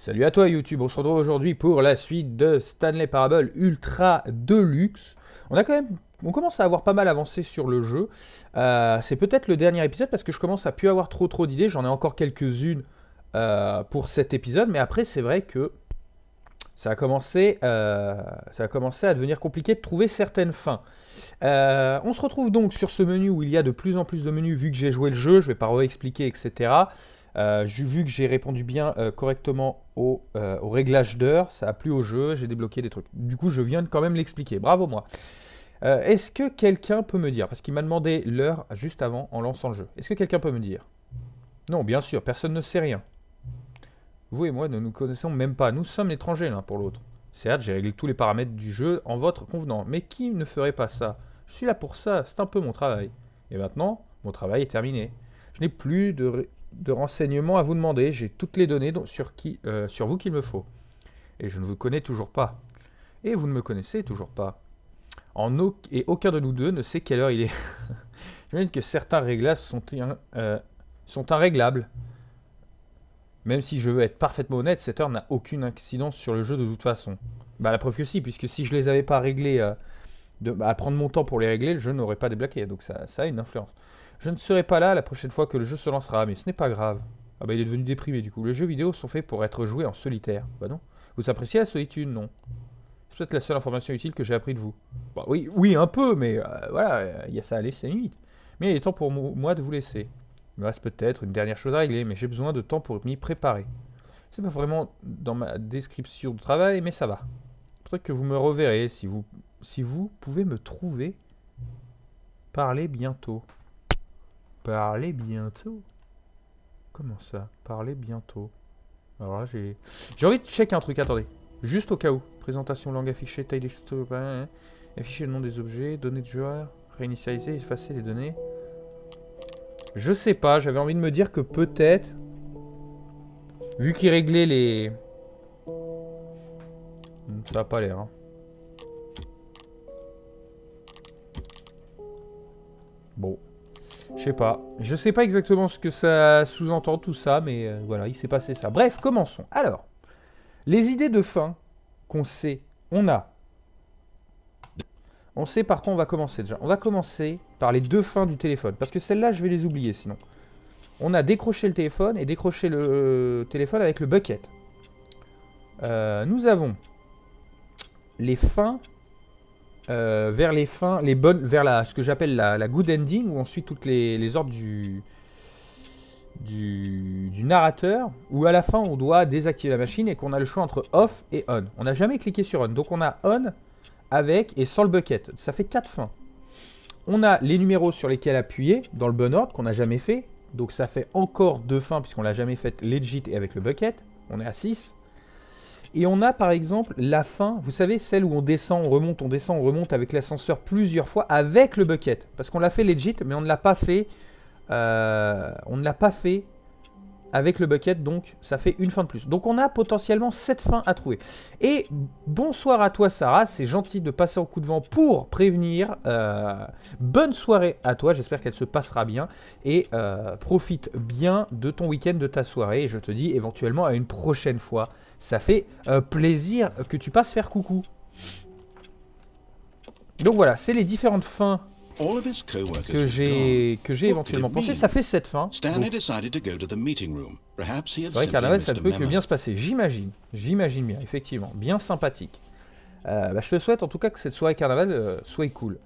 Salut à toi YouTube, on se retrouve aujourd'hui pour la suite de Stanley Parable Ultra Deluxe. On commence à avoir pas mal avancé sur le jeu. C'est peut-être le dernier épisode parce que je commence à plus avoir trop d'idées. J'en ai encore quelques-unes pour cet épisode, mais après c'est vrai que ça a commencé à devenir compliqué de trouver certaines fins. On se retrouve donc sur ce menu où il y a de plus en plus de menus vu que j'ai joué le jeu. Je vais pas réexpliquer, etc. Vu que j'ai répondu bien correctement au réglage d'heure, ça a plu au jeu, j'ai débloqué des trucs. Du coup, je viens de quand même l'expliquer. Bravo moi. Est-ce que quelqu'un peut me dire, parce qu'il m'a demandé l'heure juste avant en lançant le jeu, est-ce que quelqu'un peut me dire? Non, bien sûr, personne ne sait rien. Vous et moi ne nous connaissons même pas, nous sommes étrangers l'un pour l'autre. Certes, j'ai réglé tous les paramètres du jeu en votre convenant, mais qui ne ferait pas ça? Je suis là pour ça, c'est un peu mon travail. Et maintenant, mon travail est terminé. Je n'ai plus de renseignements à vous demander, j'ai toutes les données sur vous qu'il me faut. Et je ne vous connais toujours pas. Et vous ne me connaissez toujours pas. Et aucun de nous deux ne sait quelle heure il est. J'imagine que certains réglages sont irréglables. Même si je veux être parfaitement honnête, cette heure n'a aucune incidence sur le jeu de toute façon. Bah la preuve que si, puisque si je les avais pas réglés, à prendre mon temps pour les régler, le jeu n'aurait pas débloqué, donc ça a une influence. Je ne serai pas là la prochaine fois que le jeu se lancera, mais ce n'est pas grave. Ah bah il est devenu déprimé du coup. Les jeux vidéo sont faits pour être joués en solitaire. Bah non. Vous appréciez la solitude? Non. C'est peut-être la seule information utile que j'ai appris de vous. Bah oui un peu, mais voilà, il y a ça à laisser limite. Mais il est temps pour moi de vous laisser. Il me reste peut-être une dernière chose à régler, mais j'ai besoin de temps pour m'y préparer. C'est pas vraiment dans ma description de travail, mais ça va. Peut-être que vous me reverrez si vous pouvez me trouver. Parlez bientôt. Parlez bientôt? Comment ça? Parlez bientôt. Alors là, j'ai envie de checker un truc, attendez. Juste au cas où. Présentation, langue affichée, taille des choses, afficher le nom des objets, données de joueurs, réinitialiser, effacer les données. Je sais pas, j'avais envie de me dire que peut-être, vu qu'il réglait les... Ça a pas l'air, hein. Bon. Je sais pas exactement ce que ça sous-entend tout ça, mais voilà, il s'est passé ça. Bref, commençons. Alors, les idées de fin qu'on sait, on sait par quoi on va commencer déjà. On va commencer par les deux fins du téléphone, parce que celles-là, je vais les oublier sinon. On a décroché le téléphone et décroché le téléphone avec le bucket. Nous avons les fins... vers les fins, vers ce que j'appelle la good ending, où ensuite toutes les ordres du narrateur, où à la fin on doit désactiver la machine et qu'on a le choix entre off et on. On n'a jamais cliqué sur on, donc on a on avec et sans le bucket. Ça fait 4 fins. On a les numéros sur lesquels appuyer dans le bon ordre qu'on n'a jamais fait, donc ça fait encore 2 fins puisqu'on l'a jamais fait legit et avec le bucket. On est à 6. Et on a par exemple la fin, vous savez, celle où on descend, on descend, on remonte avec l'ascenseur plusieurs fois avec le bucket. Parce qu'on l'a fait legit, mais on ne l'a pas fait, avec le bucket, donc ça fait une fin de plus. Donc on a potentiellement 7 fins à trouver. Et bonsoir à toi Sarah, c'est gentil de passer en coup de vent pour prévenir. Bonne soirée à toi, j'espère qu'elle se passera bien. Et profite bien de ton week-end, de ta soirée. Et je te dis éventuellement à une prochaine fois. Ça fait plaisir que tu passes faire coucou. Donc voilà, c'est les différentes fins que j'ai éventuellement pensé. Ça fait 7 fins. C'est vrai que Carnaval, ça ne peut que bien se passer. J'imagine bien, effectivement. Bien sympathique. Je te souhaite en tout cas que cette soirée Carnaval soit cool.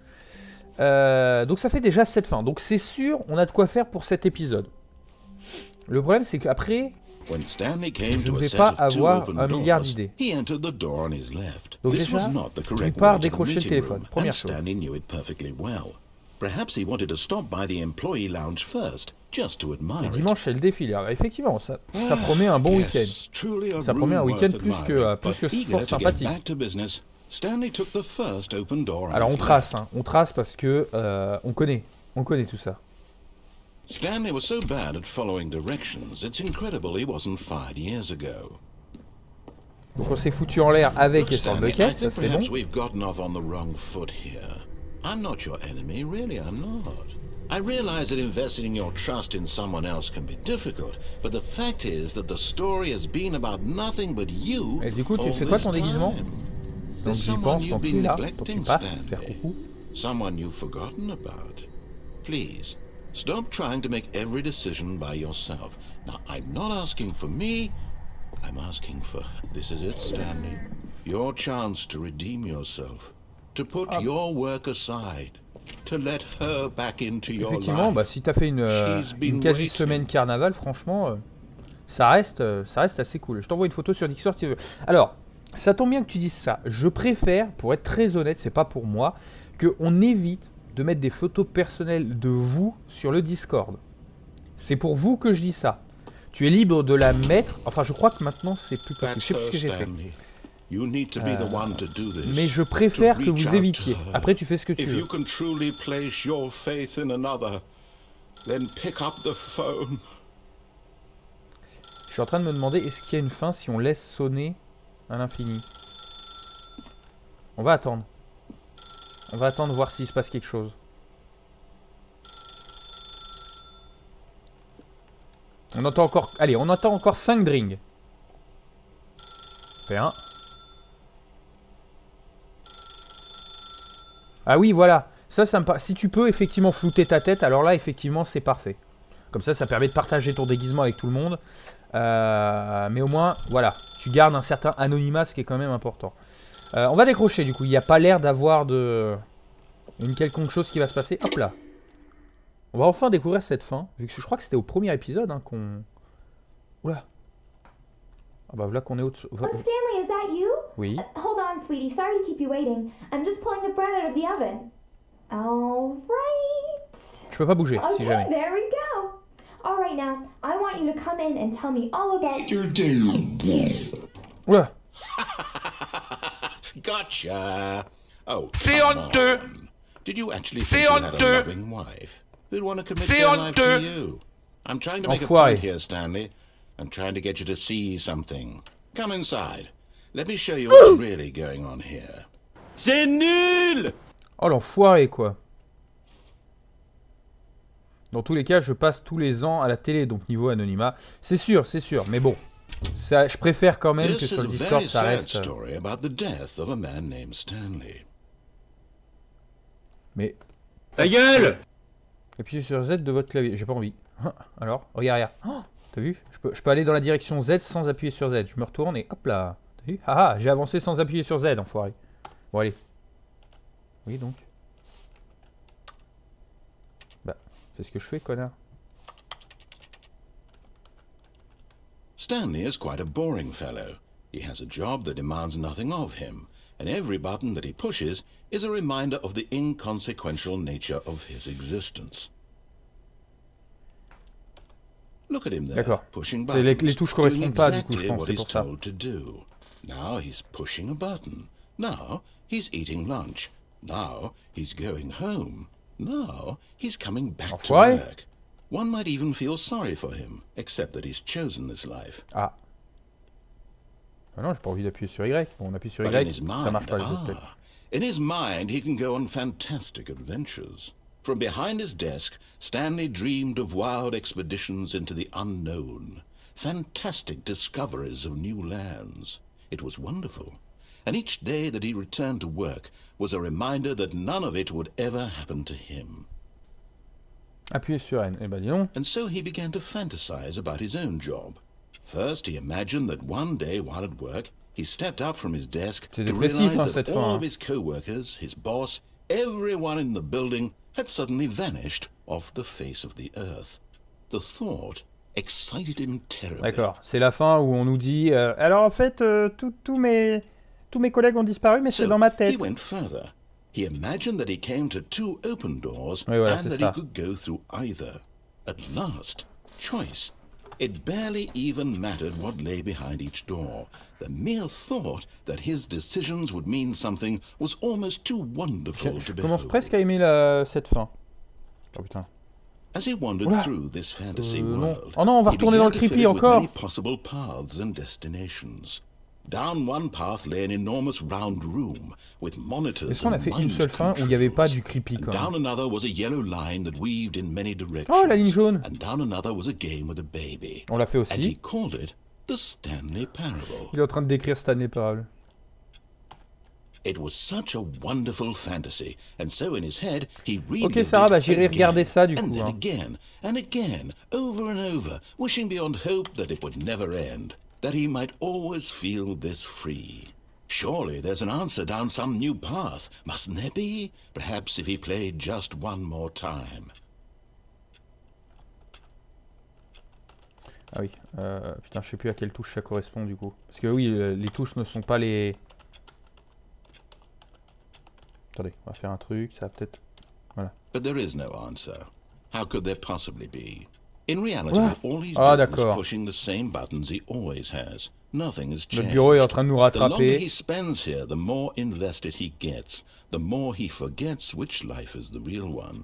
Donc ça fait déjà 7 fins. Donc c'est sûr, on a de quoi faire pour cet épisode. Le problème, c'est qu'après... je ne vais pas avoir un milliard d'idées. Donc déjà, il part décrocher le téléphone. Première chose. Et dimanche, c'est le défilé. Alors, effectivement, ça promet un bon week-end. Ça promet un week-end plus que fort sympathique. Alors on trace parce que on connaît tout ça. Stanley was so bad at following directions, it's incredible he wasn't fired years ago. Donc on s'est foutu en l'air avec et sans le bucket, ça c'est bon. We've gotten off on the wrong foot here. I'm not your enemy, really I'm not. I realize that investing your trust in someone else can be difficult, but the fact is that the story has been about nothing but you. Et du coup, tu sais quoi ton déguisement? Donc j'y pense, donc tu es là, donc tu passes, faire coucou. Someone you've forgotten about. Please, stop trying to make every decision by yourself. Now, I'm not asking for me, I'm asking for... This is it, Stanley. Your chance to redeem yourself. To put your work aside. To let her back into your Effectivement, life. bah, si t'as fait une quasi-semaine carnaval, franchement, ça reste assez cool. Je t'envoie une photo sur Discord si tu veux. Alors, ça tombe bien que tu dises ça. Je préfère, pour être très honnête, c'est pas pour moi, qu'on évite de mettre des photos personnelles de vous sur le Discord. C'est pour vous que je dis ça. Tu es libre de la mettre. Enfin, je crois que maintenant, c'est plus possible. Je sais plus ce que j'ai fait. Mais je préfère que vous évitiez. Après, tu fais ce que tu veux. Je suis en train de me demander, est-ce qu'il y a une fin si on laisse sonner à l'infini? On va attendre. On va attendre voir s'il se passe quelque chose. On entend encore... Allez, on entend encore 5 drinks. Fait un. Ah oui, voilà. Ça me si tu peux effectivement flouter ta tête, alors là, effectivement, c'est parfait. Comme ça permet de partager ton déguisement avec tout le monde. Mais au moins, voilà. Tu gardes un certain anonymat, ce qui est quand même important. On va décrocher, du coup. Il n'y a pas l'air d'avoir une quelconque chose qui va se passer. Hop là. On va enfin découvrir cette fin. Vu que je crois que c'était au premier épisode hein, qu'on... Oula. Ah bah voilà qu'on est autre chose. Oh, Stanley, is that you? Oui. Hold on, sweetie. Sorry to keep you waiting. I'm just pulling the bread out of the oven. All right. Je peux pas bouger, si jamais. There we go. All right, now, I want you to come in and tell me all about your day. Oula. Gotcha. Oh, c'est honteux. Did you actually think you had a loving wife who'd want to commit their life to you? I'm trying to make a point here, Stanley. I'm trying to get you to see something. Come inside. Let me show you what's really going on here. C'est nul. Oh l'enfoiré quoi. Dans tous les cas, je passe tous les ans à la télé, donc niveau anonymat. C'est sûr, mais bon. Ça, je préfère quand même que sur le Discord, ça reste... Mais... Ta gueule! Appuyez sur Z de votre clavier. J'ai pas envie. Alors, regarde. Oh, t'as vu? Je peux aller dans la direction Z sans appuyer sur Z. Je me retourne et hop là. T'as vu? Ah, j'ai avancé sans appuyer sur Z, enfoiré. Bon, allez. Oui, donc. Bah, c'est ce que je fais, connard. Stanley is quite a boring fellow. He has a job that demands nothing of him, and every button that he pushes is a reminder of the inconsequential nature of his existence. Look at him there, pushing buttons, les touches correspondent pas, du coup, je pense, c'est pour ça. Now he's pushing a button. Now he's eating lunch. Now he's going home. Now he's coming back to work. One might even feel sorry for him, except that he's chosen this life. Ah. Ah non, j'ai pas envie d'appuyer sur Y. Bon, on appuie sur Y, ça marche pas les autres peut-être. In his mind, he can go on fantastic adventures. From behind his desk, Stanley dreamed of wild expeditions into the unknown, fantastic discoveries of new lands. It was wonderful. And each day that he returned to work was a reminder that none of it would ever happen to him. Appuyez sur N. Eh ben dis donc. And so he began to fantasize about his own job. First, he imagined that one day while at work, he stepped up from his desk to realize that all of his co-workers, his boss, everyone in the building had suddenly vanished off the face of the earth. The thought excited him terribly. D'accord, c'est la fin où on nous dit alors en fait tous mes collègues ont disparu mais c'est dans ma tête. He went further. He imagined that he came to two open doors voilà, and that he could go through either. At last, choice. It barely even mattered what lay behind each door. The mere thought that his decisions would mean something was almost too wonderful to behold. Je commence presque à aimer cette fin. Oh putain. As he wandered through this fantasy world, oh non, on va retourner dans le creepy encore. many possible paths and destinations. Down one path lay an enormous round room with monitors. Est-ce qu'on a fait une seule fin où il n'y avait pas du creepy quand Down même? another was a yellow line that weaved in many directions. Oh, la ligne jaune. And down another was a game with a baby. On l'a fait And he aussi. called it the Stanley Parable. Il est en train de décrire Stanley Parable. It was such a wonderful fantasy, and so in his head he read Ok Sarah, bah j'irai regarder ça du and coup. then Hein. again and again, over and over, wishing beyond hope that it would never end, that he might always feel this free. Surely there's an answer down some new path, mustn't there be? Perhaps if he played just one more time. Ah oui, putain, je sais plus à quelle touche ça correspond du coup. Parce que oui, les touches ne sont pas les... Attendez, on va faire un truc, ça va peut-être... Voilà. But there is no answer. How could there possibly be? In reality, Ouais. all he's Ah, doing is d'accord. pushing the same buttons he always has. Nothing has Le changed. bureau est en train de nous The longer rattraper. he spends here, the more invested he gets, the more he forgets which life is the real one.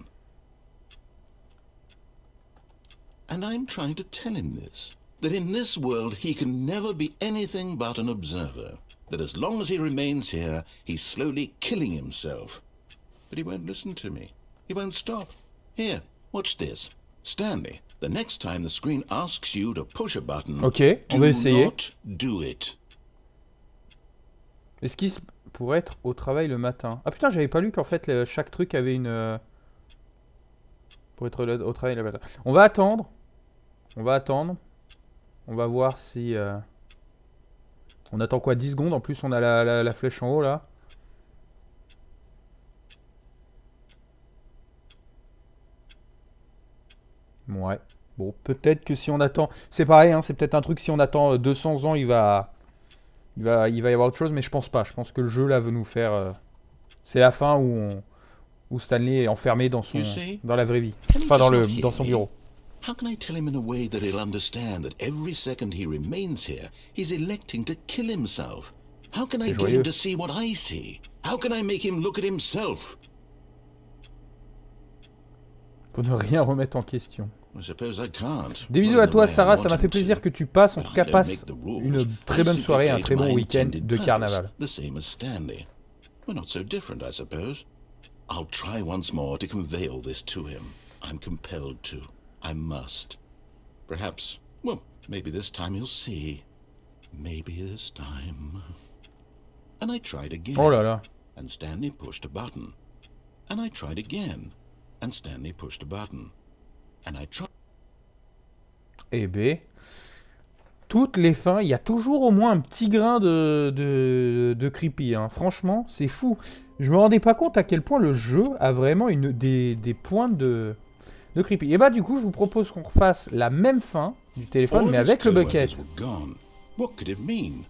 And I'm trying to tell him this, that in this world he can never be anything but an observer, that as long as he remains here, he's slowly killing himself. But he won't listen to me. He won't stop. Here, watch this. Stanley, the next time the screen asks you to push a button, Ok, on va do essayer. not do it. Esquisse pour être au travail le matin. Ah putain, j'avais pas lu qu'en fait chaque truc avait une... Pour être au travail le matin. On va attendre. On va attendre. On va voir si... On attend quoi, 10 secondes? En plus on a la flèche en haut là. Ouais. Bon, peut-être que si on attend... C'est pareil, hein, c'est peut-être un truc, si on attend 200 ans, il va y avoir autre chose, mais je pense pas. Je pense que le jeu là veut nous faire... C'est la fin où Stanley est enfermé dans la vraie vie. Enfin, dans son bureau. How can I tell him in a way that he'll understand that every second he remains here, he's electing to kill himself? How can I get him to see what I see? How can I make him look at himself? Pour ne rien remettre en question. I suppose I can't. Des bisous à toi Sarah, ça m'a fait plaisir que tu passes. En tout cas, passe une très bonne soirée, un très bon week-end de carnaval. The same as Stanley. We're not so different, I suppose. I'll try once more to convey all this to him. I'm compelled to. I must. Perhaps, well, maybe this time he'll see. Maybe this time. And I tried again. Oh là là. And Stanley pushed a button. And I tried again. And Stanley pushed a button. And I tried. Eh ben, toutes les fins, il y a toujours au moins un petit grain de creepy. Hein. Franchement, c'est fou. Je me rendais pas compte à quel point le jeu a vraiment des points de creepy. Et bah du coup, je vous propose qu'on refasse la même fin du téléphone, mais avec le bucket. What could it mean?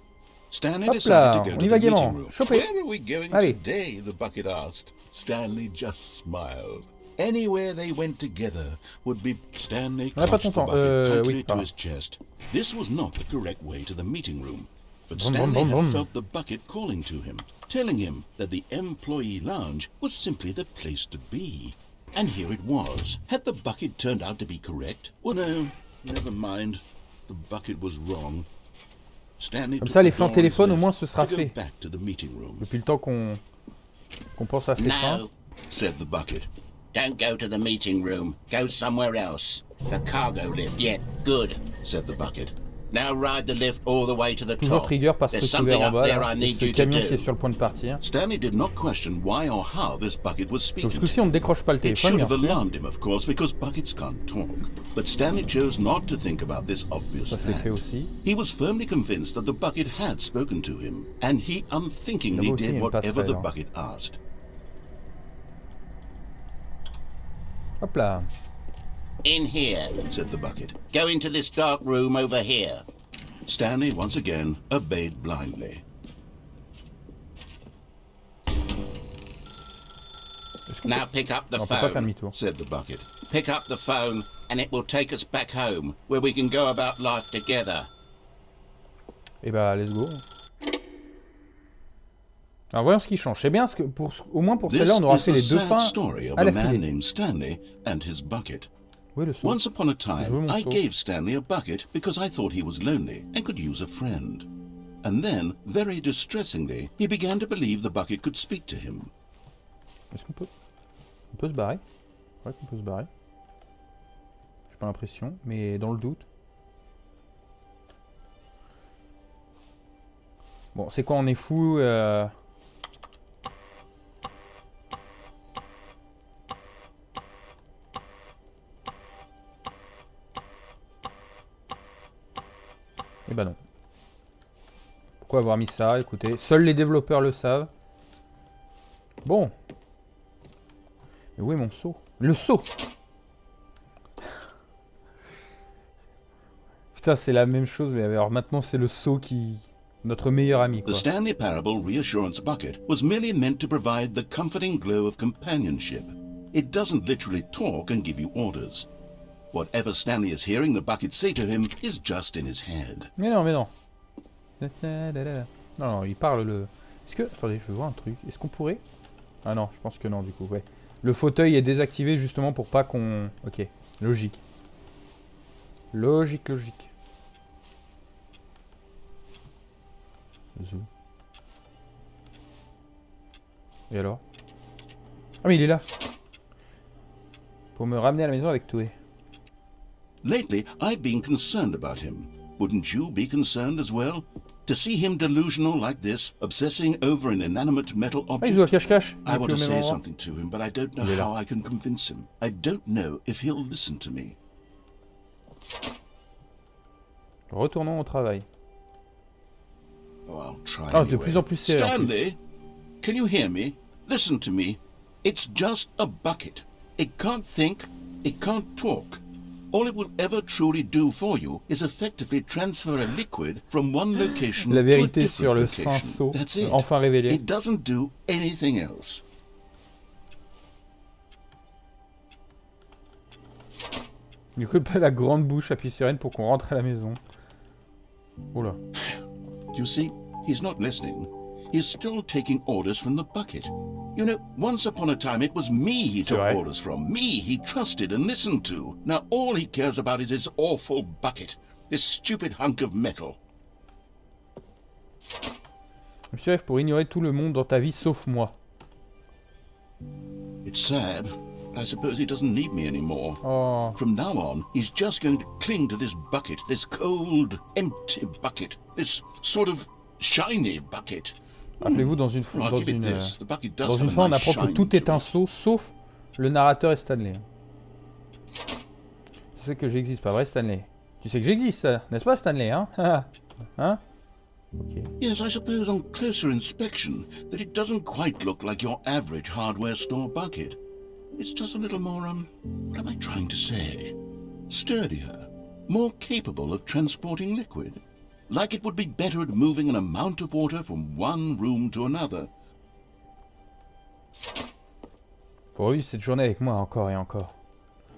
Stanley Hop decided là, to go on to y the va meeting gaiement. room. Chopé. Where are we going Allez. today? The bucket asked. Stanley just smiled. Anywhere they went together would be. Stanley On n'a pas clutched ton the temps. bucket tightly Oui, to pardon. his chest. This was not the correct way to the meeting room, but Brum, Stanley brum, brum, had brum. felt the bucket calling to him, telling him that the employee lounge was simply the place to be. And here it was. Had the bucket turned out to be correct? Well, no, never mind. The bucket was wrong. Stanley Comme took ça, les the fins door on téléphone, his au moins, left ce sera to go fait. back to the meeting room. Depuis le temps qu'on pense à ces fins. No, said the bucket. Don't go to the meeting room. Go somewhere else. The cargo lift, yeah, good, Said the bucket. Now ride the lift all the way to the Toujours top. trigger par ce There's truc ouvert something en up bas, there là, I et need ce you to camion qui est do. sur le point de partir. Stanley did not question why or how this bucket was speaking. Donc ce coup-ci, on ne décroche pas le It téléphone, should bien have sûr. alarmed him, of course, because buckets can't talk. But Stanley chose not to think about this obvious Ça c'est fact. fait aussi. He was firmly convinced that the bucket had spoken to him, and he unthinkingly Là-bas aussi, il y a did une whatever the passerelle, hein. bucket asked. Hop là. In here. Said the bucket. Go into this dark room over here. Stanley once again obeyed blindly. Est-ce qu'on Now peut... pick up the On peut pas faire phone. demi-tour. Said the bucket. Pick up the phone, and it will take us back home, where we can go about life together. Et bah, let's go. Alors voyons ce qui change. C'est bien, parce que au moins pour This celle-là, on aura is fait the les deux sad fins story of à a la man filée. named Stanley and his bucket. Oui, le son. Once upon a Je veux time, mon I seau. gave Stanley a bucket because I thought he was lonely and could use a friend. And then, very distressingly, he began to believe the bucket could speak to him. Est-ce qu'on peut... On peut se barrer? Ouais qu'on peut se barrer. J'ai pas l'impression, mais dans le doute. Bon, c'est quoi, on est fou Eh ben non. Pourquoi avoir mis ça? Écoutez, seuls les développeurs le savent. Bon. Mais où est mon seau? Le seau! Putain, c'est la même chose, mais alors maintenant c'est le seau qui... Notre meilleur ami, quoi. The Stanley Parable Reassurance Bucket was merely meant to provide the comforting glow of companionship. It doesn't literally talk and give you orders. Whatever Stanley is hearing the bucket say to him is just in his head. Mais non, mais non. Non, non, il parle le... Est-ce que... Attendez, je veux voir un truc. Est-ce qu'on pourrait... Ah non, je pense que non, du coup, ouais. Le fauteuil est désactivé justement pour pas qu'on... Ok, logique. Logique, logique. Zou. Et alors? Ah mais il est là. Pour me ramener à la maison avec Toé. Lately, I've been concerned about him. Wouldn't you be concerned as well? To see him delusional like this, obsessing over an inanimate metal Ah, il object? joue à cache-cache. I want to say endroit. something to him, but I don't know Il est là. how I can convince him. I don't know if he'll listen to me. Retournons au travail. Oh, I'll try Ah, de anyway. plus en plus serré. en plus. Stanley, can you hear me? Listen to me. It's just a bucket. It can't think, it can't talk. All it will ever truly do for you is effectively transfer a liquid from one location La to a vérité different sur le location. saint seau, That's it. enfin révélée. It doesn't do anything else. Du coup, pas la grande bouche, appuie sur N pour qu'on rentre à la maison. Oula. You see, he's not listening. He's still taking orders from the bucket. You know, once upon a time it was me he took right. orders from. Me he trusted and listened to. Now all he cares about is his awful bucket. This stupid hunk of metal. Monsieur F pour ignorer tout le monde dans ta vie sauf moi. It's sad, but I suppose he doesn't need me anymore. Oh. From now on, he's just going to cling to this bucket, this cold, empty bucket, this sort of shiny bucket. Rappelez-vous, dans une I'll give it this. The bucket does dans have une a fin, on nice apprend que shine tout est to un it. sceau, sauf le narrateur et Stanley. Tu sais que j'existe, pas vrai, Stanley? Tu sais que j'existe, n'est-ce pas, Stanley, hein? Hein? Ok. Yes, I suppose on closer inspection that it doesn't quite look like your average hardware store bucket. It's just a little more, what am I trying to say? Sturdier, more capable of transporting liquid. Like it would be better at moving an amount of water from one room to another. Faut revivre cette journée avec moi encore et encore.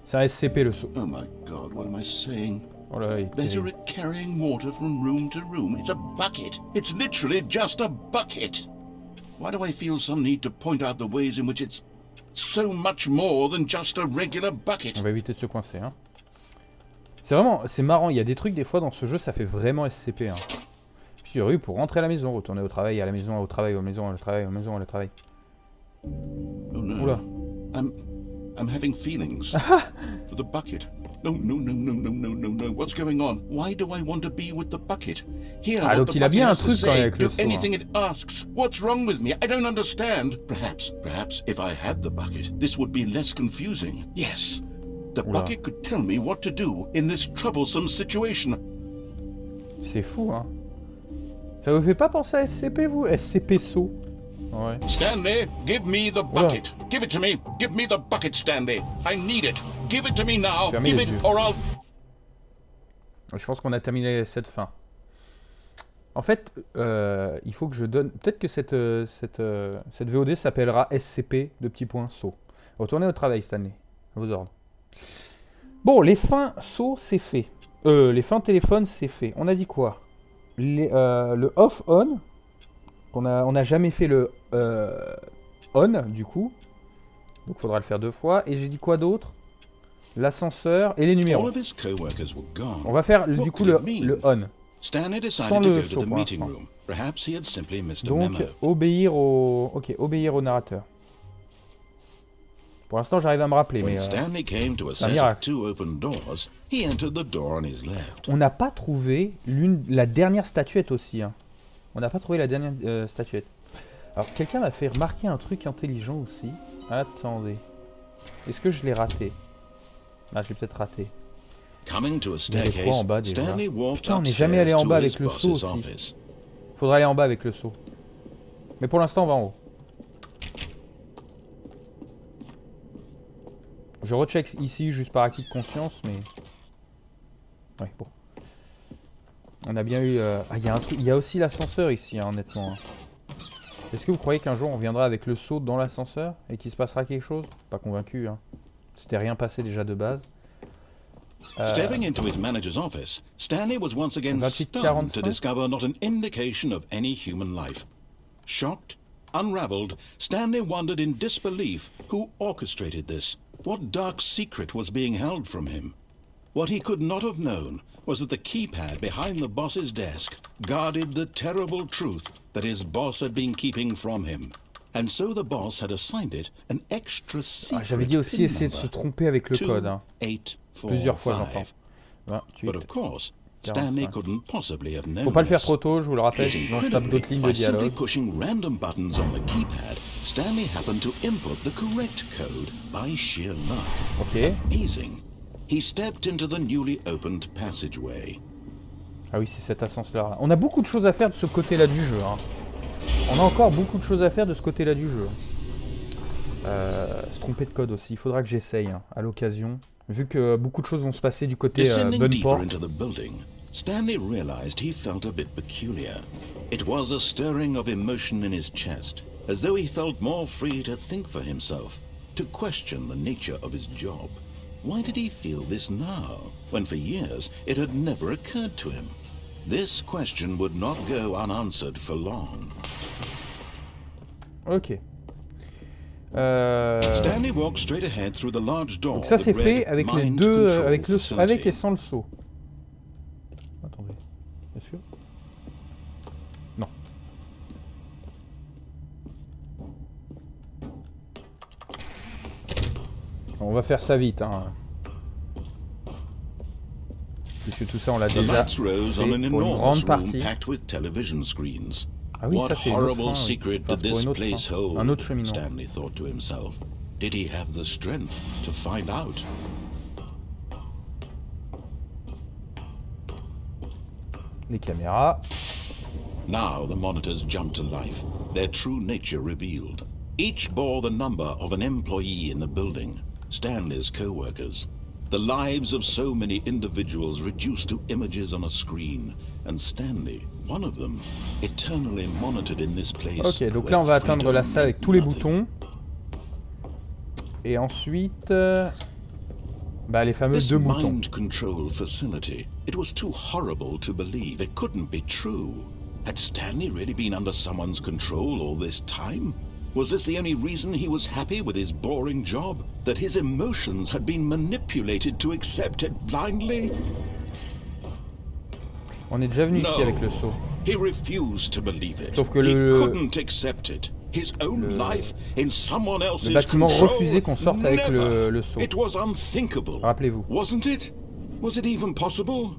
C'est un SCP le saut. Oh my god, what am I saying? Oh là là, il est Better terrible. at carrying water from room to room. It's a bucket. It's literally just a bucket. Why do I feel some need to point out the ways in which it's so much more than just a regular bucket? On va éviter de se coincer, hein. C'est vraiment, c'est marrant, il y a des trucs des fois dans ce jeu, ça fait vraiment SCP, hein. Puis rue pour rentrer à la maison, retourner au travail, à la maison, au travail, à la maison, au travail, à la maison, au travail. Oh no. Oula. I'm having feelings for the bucket. No. What's going on? Why do I want to be with the bucket? Hear Ah, what donc the il a bucket bien un has to truc quand même say. avec le Do son, anything it asks. What's wrong with me? I don't understand. Perhaps if I had the bucket, this would be less confusing. Yes. The Oula. bucket could tell me what to do in this troublesome situation. C'est fou, hein. Ça vous fait pas penser à SCP, vous? SCP saut. Ouais. Stanley, give me the bucket. Give it to me. Give me the bucket, Stanley. I need it. Give it to me now. Fermez Give les it yeux. or I'll... Je pense qu'on a terminé cette fin. En fait, il faut que je donne... Peut-être que cette VOD s'appellera SCP, de petits points, saut. Retournez au travail, Stanley. À vos ordres. Bon, les fins saut, c'est fait. Les fins téléphone, c'est fait. On a dit quoi? Le off-on. On n'a jamais fait le on, du coup. Donc, il faudra le faire 2 fois. Et j'ai dit quoi d'autre? L'ascenseur et les All numéros. of his co-workers were gone. On va faire, What du coup, could it mean? le on. Stanley sans decided to le go to saut the pour meeting l'instant. room. Perhaps he had simply missed a Donc, memo. obéir au... Ok, obéir au narrateur. Pour l'instant, j'arrive à me rappeler, mais... When Stanley came to a c'est un set of miracle. 2 open doors, he entered the door on his left. On n'a pas trouvé la dernière statuette aussi. Hein. On n'a pas trouvé la dernière statuette. Alors, quelqu'un m'a fait remarquer un truc intelligent aussi. Attendez. Est-ce que je l'ai raté? Ah, je l'ai peut-être raté. Coming to a Il y avait quoi en staircase, bas déjà? Stanley walked Putain, on n'est jamais allé upstairs en bas to his avec le saut boss's aussi. office. Faudrait aller en bas avec le saut. Mais pour l'instant, on va en haut. Je recheck ici juste par acquis de conscience, mais... Ouais, bon. On a bien eu... Ah, il y a un truc... Il y a aussi l'ascenseur ici, hein, honnêtement. Hein. Est-ce que vous croyez qu'un jour, on viendra avec le saut dans l'ascenseur et qu'il se passera quelque chose? Pas convaincu, hein. C'était rien passé déjà de base. Stepping into his manager's office, Stanley was once again 28, stunned to 45. discover not an indication of any human life. Shocked, unraveled, Stanley wondered in disbelief who orchestrated this, what dark secret was being held from him. What he could not have known was that the keypad behind the boss's desk guarded the terrible truth that his boss had been keeping from him. And so the boss had assigned it an extra secret. J'avais dit aussi essayer de se tromper avec le code. Hein. 2845. Plusieurs fois, j'entends. 28. But of course, Stanley 45. couldn't possibly have known. Faut pas le faire this. trop tôt, je vous le rappelle, Yet sinon je tape d'autres lignes de by simply dialogue. pushing random buttons on the keypad, Stanley happened to input the correct code by sheer luck. Ok. Amazing. He stepped into the newly opened passageway. Ah oui, c'est cet ascenseur-là. On a beaucoup de choses à faire de ce côté-là du jeu. Hein. On a encore beaucoup de choses à faire de ce côté-là du jeu. Se tromper de code aussi, il faudra que j'essaye hein, à l'occasion. Vu que beaucoup de choses vont se passer du côté Descending Bunport. deeper into the building, Stanley realized he felt a bit peculiar. It was a stirring of emotion in his chest, as though he felt more free to think for himself, to question the nature of his job. Why did he feel this now, when for years it had never occurred to him? This question would not go unanswered for long. Ok. Stanley walked straight ahead through the large door. Donc ça c'est that fait read avec les Mind deux, Control avec Facility. et sans le saut. Attendez, bien sûr. Non. On va faire ça vite, hein. Puisque tout ça on l'a The déjà lights rose fait on an pour une enormous grande room partie. packed with television screens. Ah oui, What ça c'est une autre horrible fin, oui. secret Enfin, did c'est pour this une autre place fin. hold? Un autre cheminement. Stanley thought to himself. Did he have the strength to find out? Les caméras. Now the monitors jumped to life, their true nature revealed. Each bore the number of an employee in the building, Stanley's co-workers. The lives of so many individuals reduced to images on a screen, and Stanley, one of them, eternally monitored in this place. Ok, donc là on va atteindre la salle avec tous les boutons. Et ensuite, bah, les fameux This deux boutons. mind control facility, it was too horrible to believe. It couldn't be true. Had Stanley really been under someone's control all this time? Was this the only reason he was happy with his boring job? That his emotions had been manipulated to accept it blindly? On est déjà venu ici avec le saut. He refused to believe it. Sauf que he le- couldn't accept it. His own life in someone else's Le bâtiment control. refusait qu'on sorte avec le saut. It was unthinkable. Rappelez-vous. Wasn't it? Was it even possible?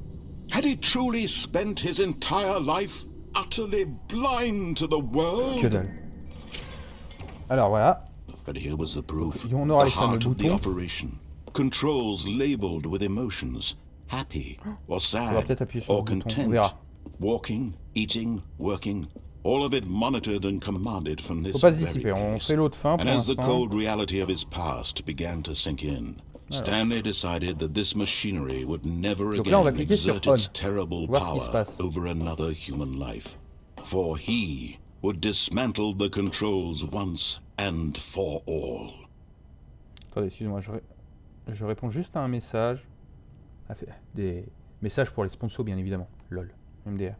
Had he truly spent his entire life utterly blind to the world? Que dalle. Alors voilà. But here was the proof. Et on aura The les fameux heart of the boutons. operation. Controls labeled with emotions. Happy or On va sad peut-être appuyer sur or le bouton. On content. verra. Walking, eating, working. All of it monitored and commanded from this Faut pas se very dissiper. On place. fait l'autre fin pour And as the l'instant. cold reality of his past began to sink in, Stanley decided that this machinery would never Donc là, on va again cliquer sur exert on. its terrible Voir ce qui se power passe. over another human life. For he would dismantle the controls once and for all. Attendez, excusez-moi, je réponds juste à un message. Ah, des messages pour les sponsors, bien évidemment. LOL. MDR.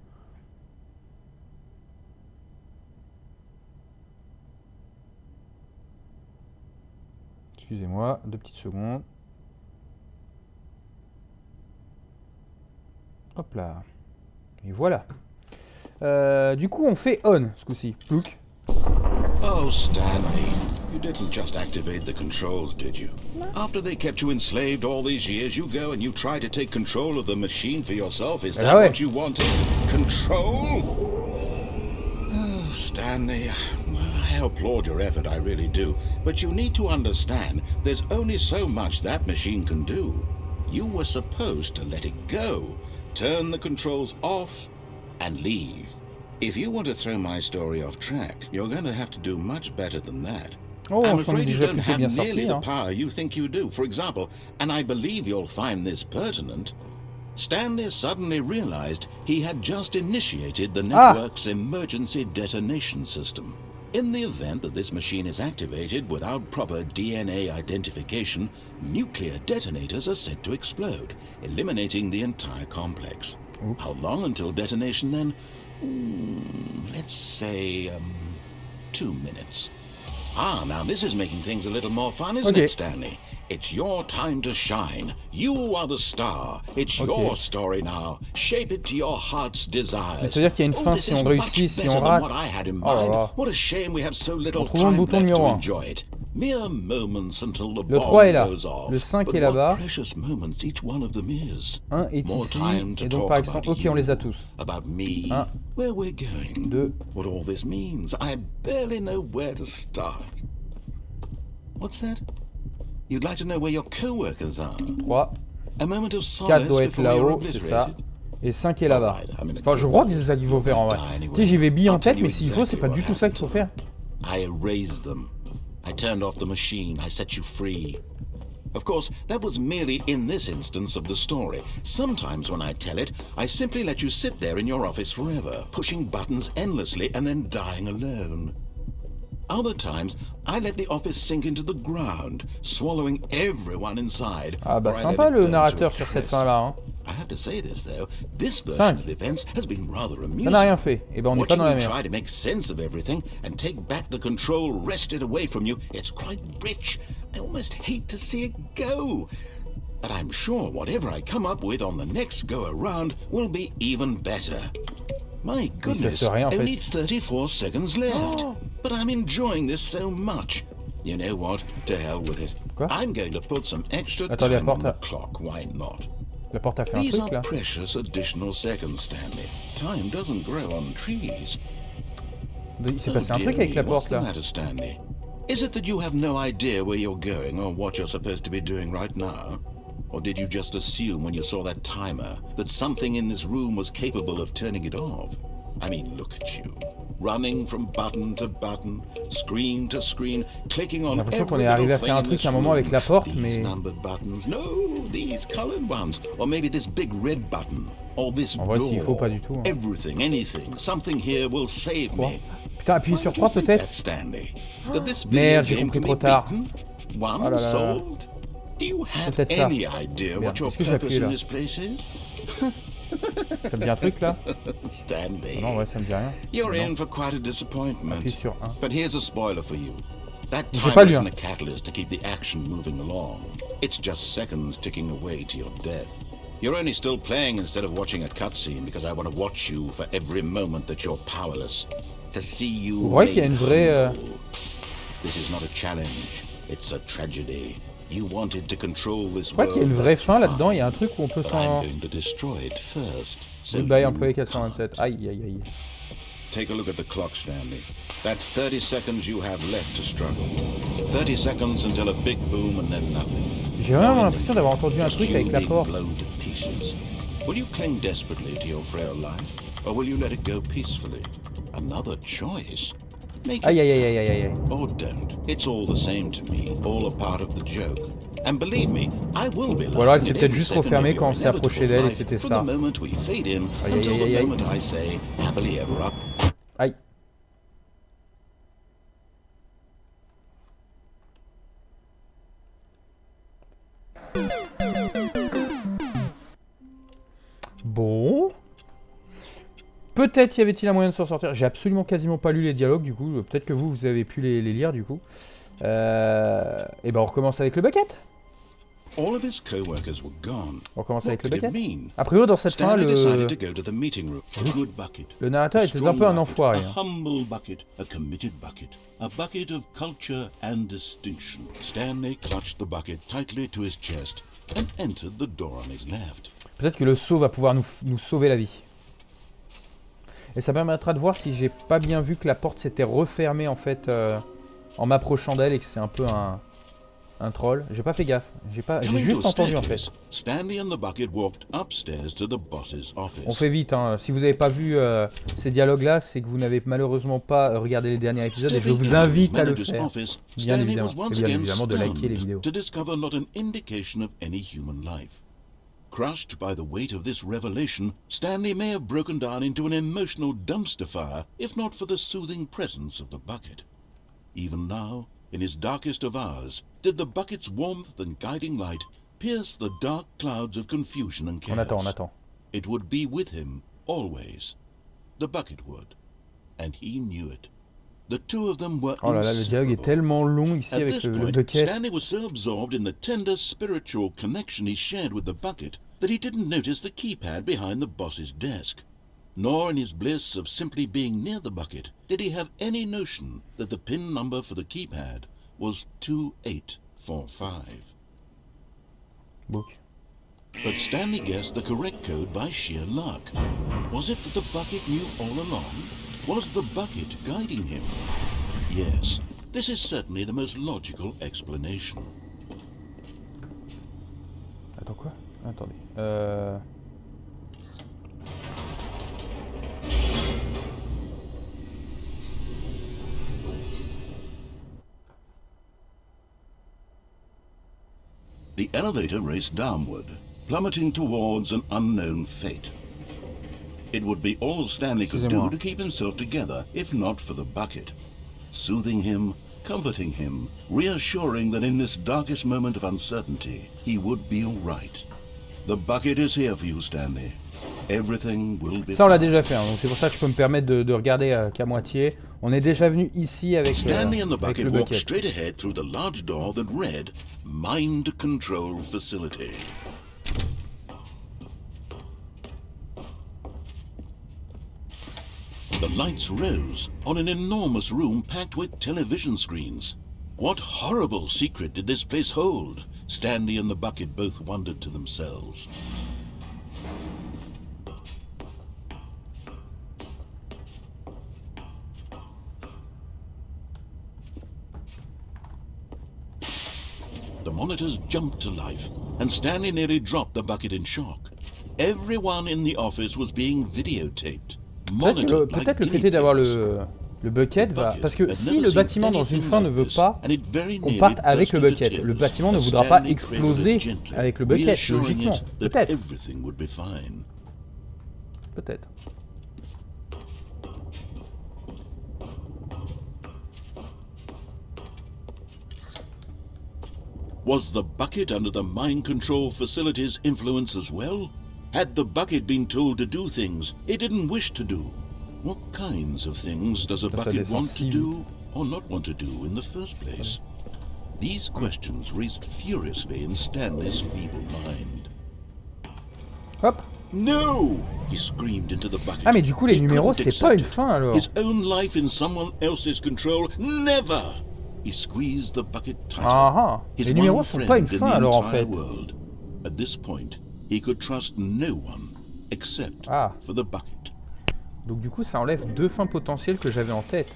Excusez-moi, 2 petites secondes. Hop là. Et voilà. Du coup, on fait on, ce coup-ci. Look. Oh, Stanley, you didn't just activate the controls, did you? No. After they kept you enslaved all these years, you go and you try to take control of the machine for yourself. Is that what you wanted? Control? Oh, Stanley, I applaud your effort, I really do. But you need to understand, there's only so much that machine can do. You were supposed to let it go, turn the controls off, and leave. If you want to throw my story off track, you're going to have to do much better than that. Oh, I'm on s'en est afraid you déjà don't plutôt have bien nearly sorti, the hein. power you think you do. For example, and I believe you'll find this pertinent, Stanley suddenly realized he had just initiated the network's emergency detonation system. In the event that this machine is activated without proper DNA identification, nuclear detonators are said to explode, eliminating the entire complex. Oops. How long until detonation then? Let's say, 2 minutes. Now this is making things a little more fun, isn't it, Stanley? It's your time to shine. You are the star. It's your story now. Shape it to your heart's desires. Mais ça veut dire qu'il y a une fin si on réussit, si on rate. Oh là là. What a shame we have so little Trouvons le time bouton left numéro to 1. enjoy it. Mere moments until the Le 3 bomb est là. goes off. Le 5 But est là-bas. what precious moments each one of them is. 1 est More ici. time to Et donc talk par exemple, about ok, on les a you, tous. about me, 1, where we're going, 2. what all this means. I barely know where to start. What's that? You'd like to know where your co-workers are? 3. A moment of 4 solace doit être before you're là-haut, c'est ça. obliterated? Et 5 est là-bas. Enfin, je crois que c'est ça qu'il faut faire en vrai. Tu sais, j'avais billes en tête, mais s'il faut, c'est pas du tout ça qu'il faut faire. I erased them. I turned off the machine. I set you free. Of course, that was merely in this instance of the story. Sometimes when I tell it, I simply let you sit there in your office forever, pushing buttons endlessly and then dying alone. Other times, I let the office sink into the ground, swallowing everyone inside. Ah bah sympa le narrateur sur cette fin-là. Hein. I have to say this though, this version of events has been rather amusing. Ça n'a rien fait. Et ben on n'est pas dans la merde. Try to make sense of everything and take back the control wrested away from you. It's quite rich. I almost hate to see it go. But I'm sure whatever I come up with on the next go around will be even better. My goodness, only 34 seconds left. But I'm enjoying this so much. You know what? To hell with it. Quoi? I'm going to put some extra Attends, time on the clock. Why not? La porte a fait un These truc là. are precious additional seconds, Stanley. Time doesn't grow on trees. Il s'est passé un truc avec la porte là. What's the matter, Stanley? Is it that you have no idea where you're going or what you're supposed to be doing right now? Or did you just assume when you saw that timer that something in this room was capable of turning it off? I mean, look at you. Running from button to button, screen to screen, clicking on l'impression qu'on est arrivé à faire un truc à un moment avec la porte, mais... numbered buttons. No, these colored ones. Or maybe this big red button. Or this en vrai, s'il faut, pas du tout. Hein. Everything, anything, something here will save me. Putain, appuyez sur 3 peut-être. Merde, j'ai compris trop tard. Oh là là. C'est peut-être ça. Merde, est-ce que j'ai appuyé là? Ça me dit un truc là? Stanley. Non, ouais, ça me dit rien. You're in for quite a disappointment. Appuie sur 1. But here's a spoiler for you. That J'ai pas timer lu. isn't a catalyst to keep the action moving along. It's just seconds ticking away to your death. You're only still playing instead of watching a cutscene because I want to watch you for every moment that you're powerless. To see you. Vous voyez qu'il y a une vraie. This is not a challenge. It's a tragedy. You wanted to control this Je crois qu'il y a une vraie fin là-dedans. Il y a un truc où on peut s'en. Goodbye employé 427. Aïe aïe aïe. Take a look at the clock, Stanley. That's 30 seconds you have left to struggle. 30 seconds until a big boom and then nothing. J'ai vraiment l'impression d'avoir entendu un truc avec la porte. Will you cling desperately to your frail life, or will you let it go peacefully? Another choice. Aïe aïe aïe aïe aïe aïe. Or don't. It's all the same to me, all a part of the joke. And believe me, I will be. Ou alors elle s'est peut-être juste refermée quand on s'est approché d'elle et c'était ça. Aïe aïe aïe aïe. Aïe. Bon. Peut-être y avait-il un moyen de s'en sortir. J'ai absolument quasiment pas lu les dialogues du coup. Peut-être que vous avez pu les lire du coup. Et ben on recommence avec le bucket. All of his co-workers were gone. On commence What avec le could it bucket. mean? A priori, dans cette fin, Stanley decided to le go to the meeting room. A good bucket. le narrateur A était un strong peu un bucket, enfoiré. A humble bucket, a committed bucket, a bucket of culture and distinction. Stanley clutched the bucket tightly to his chest and entered the door on his left. Peut-être que le seau va pouvoir nous sauver la vie. Et ça permettra de voir si j'ai pas bien vu que la porte s'était refermée en fait en m'approchant d'elle et que c'est un peu un troll. J'ai pas fait gaffe. J'ai juste entendu en fait. Stanley and the bucket walked upstairs to the boss's office. On fait vite, hein. Si vous n'avez pas vu ces dialogues-là, c'est que vous n'avez malheureusement pas regardé les derniers épisodes et je vous invite à le faire. Bien évidemment. Et bien évidemment de liker les vidéos. To discover not an indication of any human life. Crushed by the weight of this revelation, Stanley may have broken down into an emotional dumpster fire if not for the soothing presence of the bucket. Even now, in his darkest of hours, did the bucket's warmth and guiding light pierce the dark clouds of confusion and chaos. On attend. It would be with him, always. The bucket would. And he knew it. The two of them were Oh là là, le dialogue est tellement long ici avec le bucket. Stanley was so absorbed in the tender spiritual connection he shared with the bucket that he didn't notice the keypad behind the boss's desk. Nor in his bliss of simply being near the bucket did he have any notion that the PIN number for the keypad was 2845. Book. But Stanley guessed the correct code by sheer luck. Was it that the bucket knew all along? Was the bucket guiding him? Yes, this is certainly the most logical explanation. Attends quoi? Attendez. The elevator raced downward, plummeting towards an unknown fate. It would be all Stanley could do to keep himself together, if not for the bucket. Soothing him, comforting him, reassuring that in this darkest moment of uncertainty, he would be all right. The bucket is here for you, Stanley. Everything will be Ça on l'a déjà fait, hein, donc c'est pour ça que je peux me permettre de regarder qu'à moitié. On est déjà venu ici avec, Stanley and the avec bucket le walked bucket. straight ahead through the large door that read Mind Control Facility. The lights rose on an enormous room packed with television screens. What horrible secret did this place hold? Stanley and the bucket both wondered to themselves. The monitors jumped to life, and Stanley nearly dropped the bucket in shock. Everyone in the office was being videotaped. Peut-être le fait d'avoir le bucket va... Parce que si le bâtiment dans une fin ne veut pas qu'on parte avec le bucket, le bâtiment ne voudra pas exploser avec le bucket, logiquement. Peut-être. Peut-être. Was the bucket under the mind control facility's influence as well? Had the bucket been told to do things it didn't wish to do? What kinds of things does a bucket want to do or not want to do in the first place? These questions raced furiously in Stanley's feeble mind. Hop. No! He screamed into the bucket. Ah mais du coup les numéros c'est pas une fin alors. His own life in someone else's control? Never! He squeezed the bucket tighter. Ah, les numéros sont pas une fin alors en fait. At this point, he could trust no one except for the bucket. Donc du coup ça enlève deux fins potentielles que j'avais en tête.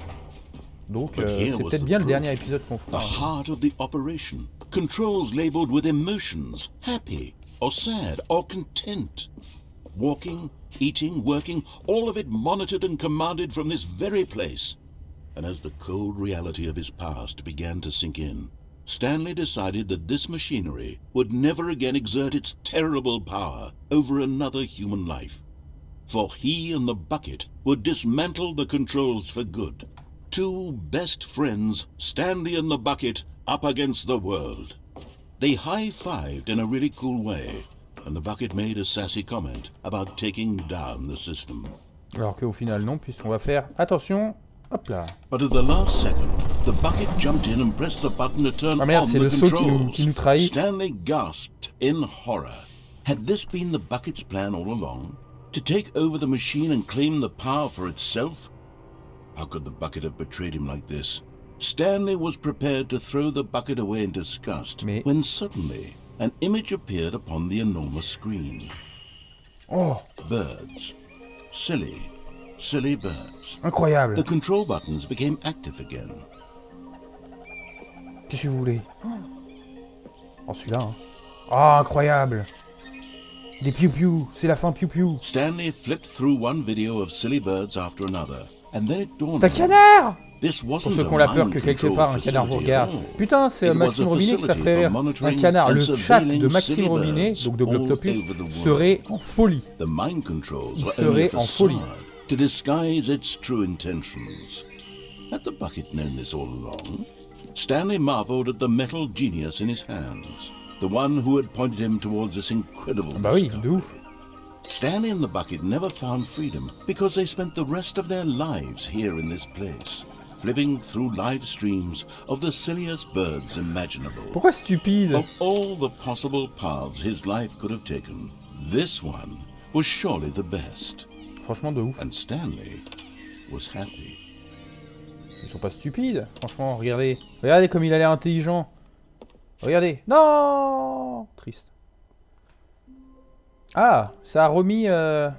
Donc c'est peut-être bien le dernier épisode qu'on fera. The heart of the operation. Controls labeled with emotions, happy or sad or content. Walking, eating, working, all of it monitored and commanded from this very place. And as the cold reality of his past began to sink in, Stanley decided that this machinery would never again exert its terrible power over another human life. For he and the bucket would dismantle the controls for good. Two best friends, Stanley and the bucket, up against the world. They high-fived in a really cool way, and the bucket made a sassy comment about taking down the system. Alors qu'au final non, puisqu'on va faire... Attention, Hop là. But at the last second, the bucket jumped in and pressed the button to turn Ah merde, on c'est the le saut controls. qui nous trahit. Stanley gasped in horror. Had this been the bucket's plan all along? To take over the machine and claim the power for itself? How could the bucket have betrayed him like this? Stanley was prepared to throw the bucket away in disgust when suddenly an image appeared upon the enormous screen. Oh, Birds. Silly, silly birds. incroyable. The control buttons became active again. Qu'est-ce que vous voulez? Oh, celui-là, hein. Ah, incroyable. Des piou-piou, c'est la fin piou-piou. Stanley flipped through one video of silly birds after another, and then it dawned C'est un canard! this wasn't Pour ceux qui ont a la peur mind que quelque control part un canard vous facility at regarde. all. Putain, c'est It was Maxime a Robinet que ça facility ferait for rire. Un monitoring canard, and le chat de surveilling Maxime silly Robinet, birds donc de all Globtopus, over the world. serait en folie. The mind controls Il were serait only a en folie. facade to disguise its true intentions. Had the bucket known this all along? Stanley marveled at the metal genius in his hands, the one who had pointed him towards this incredible Bah oui, discovery. de ouf. Stanley and the bucket never found freedom because they spent the rest of their lives here in this place, flipping through live streams of the silliest birds imaginable. Pourquoi stupide? Of all the possible paths his life could have taken, this one was surely the best. Franchement, de ouf. And Stanley was happy. Ils sont pas stupides. Franchement, regardez. Regardez comme il a l'air intelligent. Regardez. Non! Triste. Ah, ça a remis ce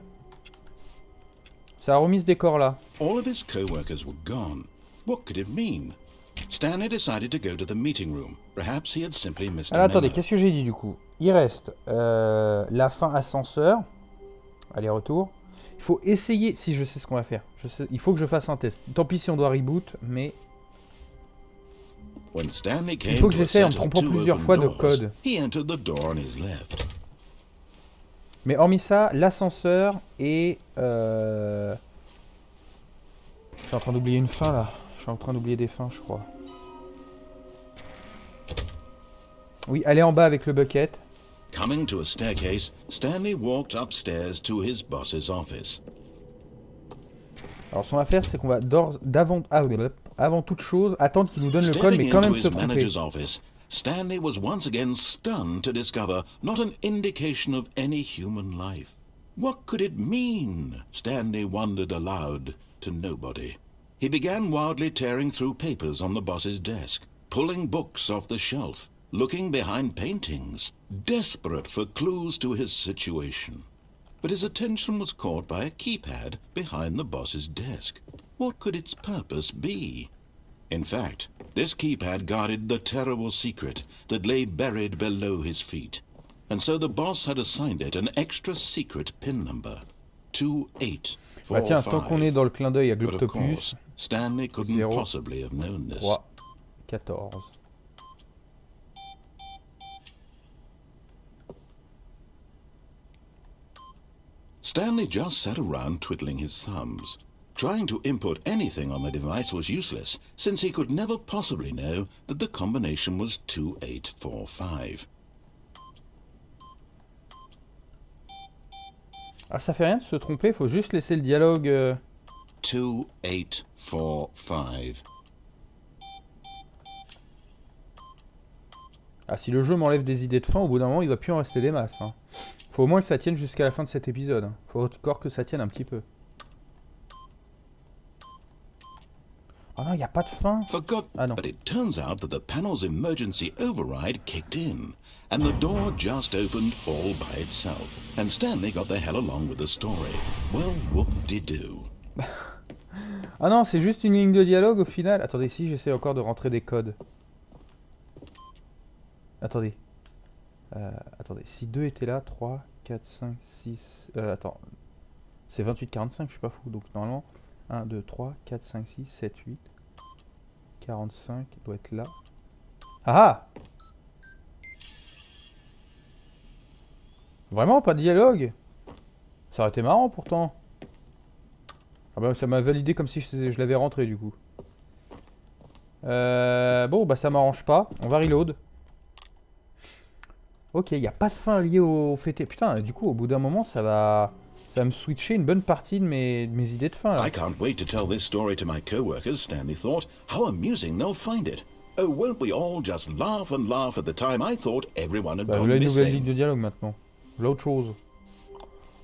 décor-là. All of his co-workers were gone. What could it mean? Stanley decided to go to the meeting room. Perhaps he had simply missed Alors a attendez, memo. qu'est-ce que j'ai dit du coup? Il reste la fin ascenseur. Aller-retour. Il faut essayer... Si, je sais ce qu'on va faire. Il faut que je fasse un test. Tant pis si on doit reboot, mais... When Stanley came Il faut que to a j'essaie en set me of trompant two plusieurs open fois de doors, code. he entered the door on his left. Mais hormis ça, l'ascenseur et... Je suis en train d'oublier une fin là. Je suis en train d'oublier des fins, je crois. Oui, aller en bas avec le bucket. Coming to a staircase, Stanley walked upstairs to his boss's office. Alors ce qu'on va faire, c'est qu'on va avant toute chose, attendre qu'il nous donne le code, mais Stepping quand même into se his tromper. manager's office, Stanley was once again stunned to discover not an indication of any human life. What could it mean? Stanley wondered aloud to nobody. He began wildly tearing through papers on the boss's desk, pulling books off the shelf, looking behind paintings, desperate for clues to his situation. But his attention was caught by a keypad behind the boss's desk. What could its purpose be? In fact, this keypad guarded the terrible secret that lay buried below his feet. And so the boss had assigned it an extra secret pin number. 2845. Bah tiens, tant qu'on est dans le clin d'œil à But of Globtopus, course, Stanley couldn't 0, possibly have known this. 3, 14. Stanley just sat around twiddling his thumbs. Trying to input anything on the device was useless, since he could never possibly know that the combination was 2845. Ah, ça fait rien de se tromper, faut juste laisser le dialogue... 2845. Ah, si le jeu m'enlève des idées de fin, au bout d'un moment, il va plus en rester des masses. Hein. Faut au moins que ça tienne jusqu'à la fin de cet épisode. Hein. Faut encore que ça tienne un petit peu. Oh non, il n'y a pas de fin. Forgot, Ah non. but it turns out that the panel's emergency override kicked in, and the door just opened all by itself. And Stanley got the hell along with the story. Well, whoop-de-doo. Ah non, c'est juste une ligne de dialogue au final. Attendez, si j'essaie encore de rentrer des codes. Attendez. Attendez, si 2 étaient là, 3, 4, 5, 6... attends. C'est 28-45, je suis pas fou. Donc normalement, 1, 2, 3, 4, 5, 6, 7, 8... 45 doit être là. Ah! Vraiment pas de dialogue? Ça aurait été marrant pourtant. Ah bah ça m'a validé comme si je l'avais rentré du coup. Bon bah ça m'arrange pas. On va reload. Ok, il n'y a pas de fin liée au fêté. Putain, du coup au bout d'un moment ça va Ça va me switcher une bonne partie de mes idées de fin, là. I can't wait to tell this story to my co-workers, Stanley thought. How amusing they'll find it. Oh, won't we all just laugh and laugh at the time I thought everyone had Bah, gone voilà une nouvelle ligne missing. de dialogue maintenant. Voilà autre chose.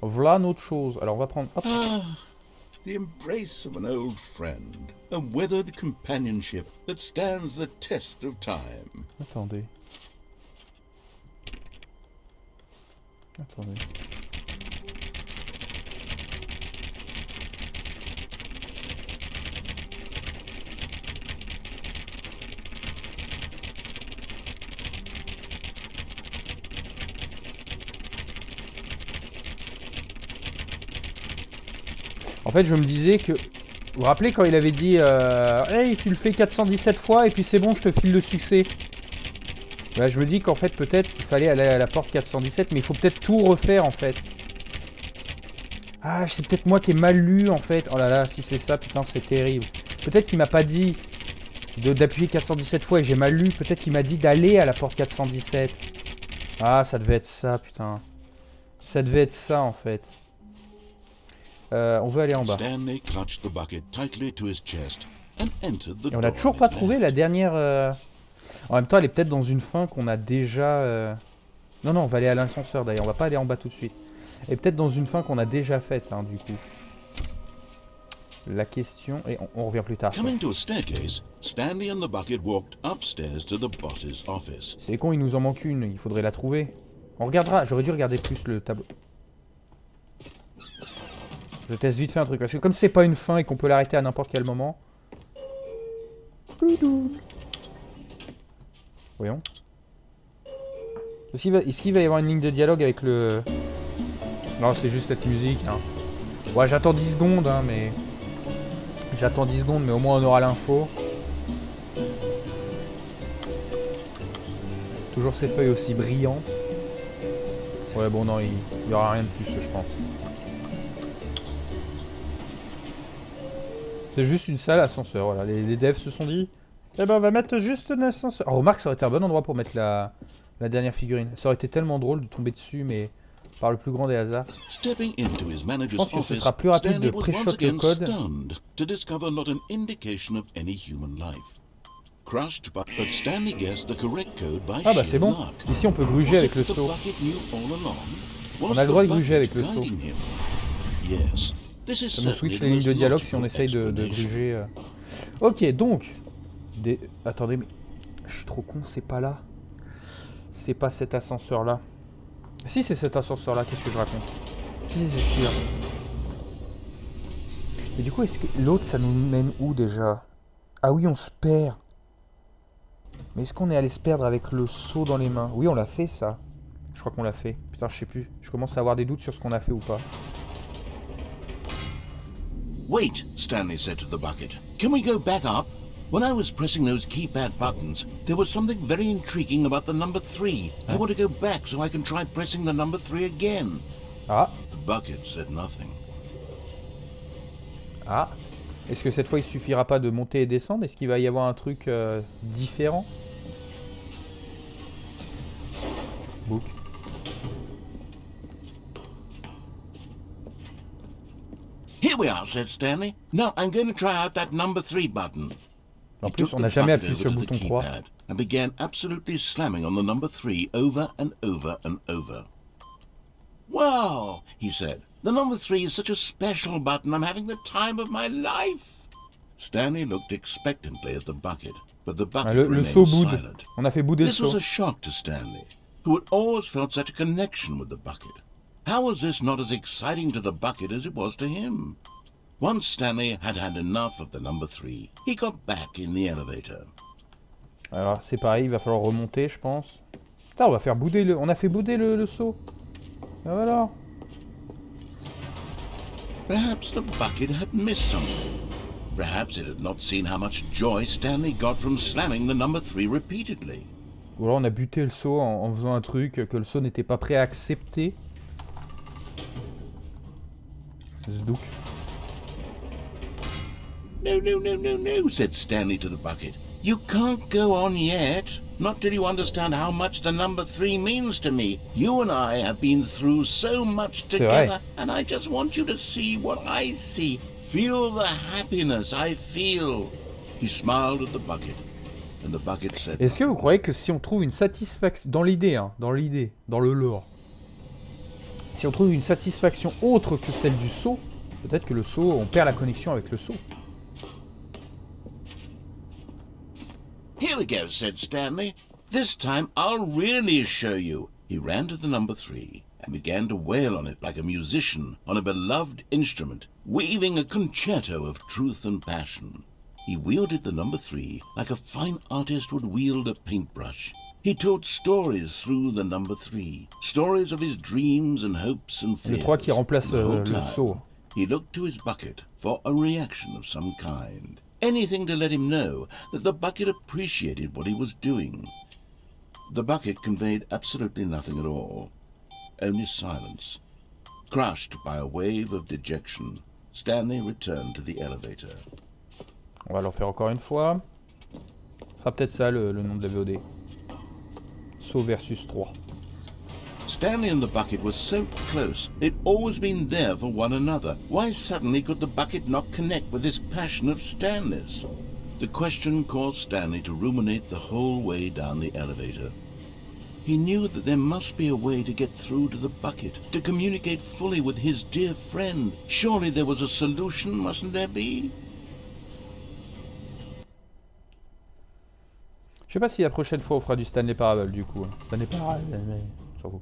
Voilà une autre chose. Alors on va prendre... Hop. The embrace of an old friend. A weathered companionship that stands the test of time. Attendez. Attendez. En fait, je me disais que... Vous vous rappelez quand il avait dit hey, tu le fais 417 fois et puis c'est bon, je te file le succès. Bah, je me dis qu'en fait, peut-être qu'il fallait aller à la porte 417, mais il faut peut-être tout refaire, en fait. Ah, c'est peut-être moi qui ai mal lu, en fait. Oh là là, si c'est ça, putain, c'est terrible. Peut-être qu'il m'a pas dit d'appuyer 417 fois et j'ai mal lu. Peut-être qu'il m'a dit d'aller à la porte 417. Ah, ça devait être ça, putain. Ça devait être ça, en fait. On veut aller en bas. Stanley clutched the bucket tightly to his chest and entered the Et on n'a door toujours on pas his trouvé left. la dernière... En même temps, elle est peut-être dans une fin qu'on a déjà... Non, non, on va aller à l'ascenseur d'ailleurs. On va pas aller en bas tout de suite. Elle est peut-être dans une fin qu'on a déjà faite, hein, du coup. La question... Et on revient plus tard. Coming to a staircase, Stanley and the bucket walked upstairs to the boss's office. C'est con, il nous en manque une. Il faudrait la trouver. On regardera. J'aurais dû regarder plus le tableau. Je teste vite fait un truc. Parce que comme c'est pas une fin et qu'on peut l'arrêter à n'importe quel moment... Voyons. Est-ce qu'il va y avoir une ligne de dialogue avec le... Non, c'est juste cette musique. Hein. Ouais, j'attends 10 secondes, hein, mais... J'attends 10 secondes, mais au moins on aura l'info. Toujours ces feuilles aussi brillantes. Ouais, bon, non, il y aura rien de plus, je pense. C'est juste une salle ascenseur, voilà. Les devs se sont dit... Eh ben, on va mettre juste un ascenseur. Oh, remarque, ça aurait été un bon endroit pour mettre la dernière figurine. Ça aurait été tellement drôle de tomber dessus, mais par le plus grand des hasards. Stepping into his manager's Je pense que ce office, sera plus rapide Stanley de was pré-shot once le again code. stunned to discover not an indication of any human life. Crushed, but Stanley guessed the correct code by Ah bah sheer c'est bon. luck. Ici on peut gruger Was avec it le the seau. bucket knew all along? Was On a le the droit de gruger bucket avec le seau. guiding him? Yes. This is Ça nous certainly switch the les lignes most de dialogue si on logical essaye de explanation. gruger. Ok, donc... Attendez, mais... Je suis trop con, c'est pas là. C'est pas cet ascenseur-là. Si, c'est cet ascenseur-là, qu'est-ce que je raconte? Si, c'est sûr. Mais du coup, est-ce que l'autre, ça nous mène où déjà? Ah oui, on se perd. Mais est-ce qu'on est allé se perdre avec le seau dans les mains? Oui, on l'a fait, ça. Je crois qu'on l'a fait. Putain, je sais plus. Je commence à avoir des doutes sur ce qu'on a fait ou pas. Wait, Stanley said to the bucket. Can we go back up? When I was pressing those keypad buttons, there was something very intriguing about the number 3. I want to go back so I can try pressing the number 3 again. Ah, The bucket said nothing. ah. Est-ce que cette fois, il suffira pas de monter et descendre? Est-ce qu'il va y avoir un truc différent? Book. Here we are, said Stanley. Now I'm going to try out that number 3 button. En He plus, took on the n'a jamais bucket appuyé sur le over to the bouton 3. keypad and began absolutely slamming on the number 3 over and over and over. Wow, he said. The number 3 is such a special button. I'm having the time of my life. Stanley looked expectantly at the bucket, but the Ah, bucket le remained seau boude. silent. On a fait bouder le This was seau. a shock to Stanley, who had always felt such a connection with the bucket. How was this not as exciting to the bucket as it was to him? Once Stanley had had enough of the number 3, he got back in the elevator. Alors, c'est pareil, il va falloir remonter, je pense. Putain, on va faire bouder le... On a fait bouder le seau. Ah, voilà. Perhaps the bucket had missed something. Perhaps it had not seen how much joy Stanley got from slamming the number 3 repeatedly. Ou alors on a buté le seau en faisant un truc que le seau n'était pas prêt à accepter. Zdouk. No, no, no, no, no, said Stanley to the bucket. You can't go on yet. Not till you understand how much the number 3 means to me. You and I have been through so much together, and I just want you to see what I see. Feel the happiness I feel. He smiled at the bucket, and the bucket said... Est-ce que vous croyez que si on trouve une satisfaction... Dans l'idée, hein, dans le lore. Si on trouve une satisfaction autre que celle du seau, peut-être que le seau, on perd la connexion avec le seau. Here we go, said Stanley. This time I'll really show you. He ran to the number 3 and began to wail on it like a musician on a beloved instrument, weaving a concerto of truth and passion. He wielded the number 3 like a fine artist would wield a paintbrush. He told stories through the number 3, stories of his dreams and hopes and fears. Le 3 qui remplace le seau. He looked to his bucket for a reaction of some kind. Anything to let him know that the bucket appreciated what he was doing. The bucket conveyed absolutely nothing at all, only silence. Crushed by a wave of dejection, Stanley returned to the elevator. On va l'en faire encore une fois. Ce sera peut-être ça le nom de la VOD. Seau versus 3. Stanley and the bucket were so close, they'd always been there for one another. Why suddenly could the bucket not connect with this passion of Stanley's? The question caused Stanley to ruminate the whole way down the elevator. He knew that there must be a way to get through to the bucket, to communicate fully with his dear friend. Surely there was a solution, mustn't there be? Je sais pas si la prochaine fois on fera du Stanley Parable du coup. Stanley Parable, mais... on s'en fout.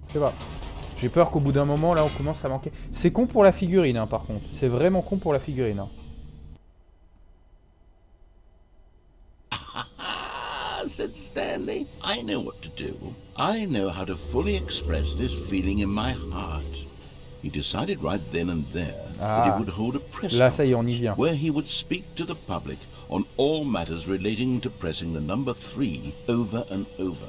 Je sais pas. J'ai peur qu'au bout d'un moment, là, on commence à manquer. C'est con pour la figurine, hein, par contre. C'est vraiment con pour la figurine. Hein. Said Stanley. I know what to do. I know how to fully express this feeling in my heart. He decided right then and there that he would hold a press là, ça y est, on y conference vient. where he would speak to the public on all matters relating to pressing the number 3 over and over.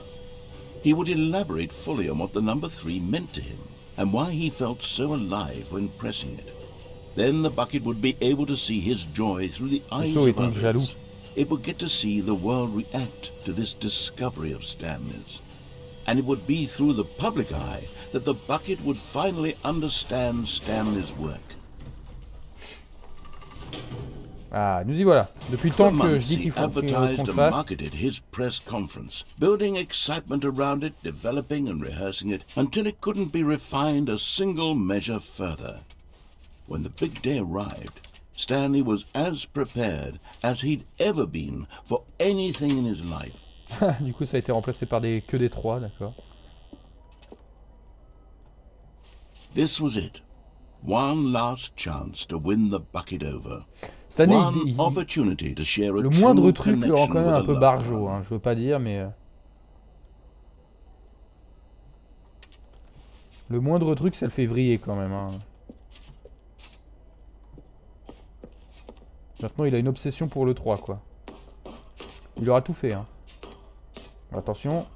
He would elaborate fully on what the number 3 meant to him and why he felt so alive when pressing it. Then the bucket would be able to see his joy through the eyes of others. Jaloux. It would get to see the world react to this discovery of Stanley's. And it would be through the public eye that the bucket would finally understand Stanley's work. Ah, nous y voilà. Depuis le temps que je dis qu'il faut qu'on le fasse. Marketed his press conference, building excitement around it, developing and rehearsing it, until it couldn't be refined a single measure further. When the big day arrived, Stanley was as prepared as he'd ever been for anything in his life. Du coup, ça a été remplacé par que des 3, d'accord. This was it. One last chance to win the bucket over. Stanley, One opportunity to share a le moindre true truc le rend quand même un peu barjot, hein, je veux pas dire, mais... Le moindre truc, ça le fait vriller quand même. Hein. Maintenant, il a une obsession pour le 3, quoi. Il aura tout fait, hein. Attention.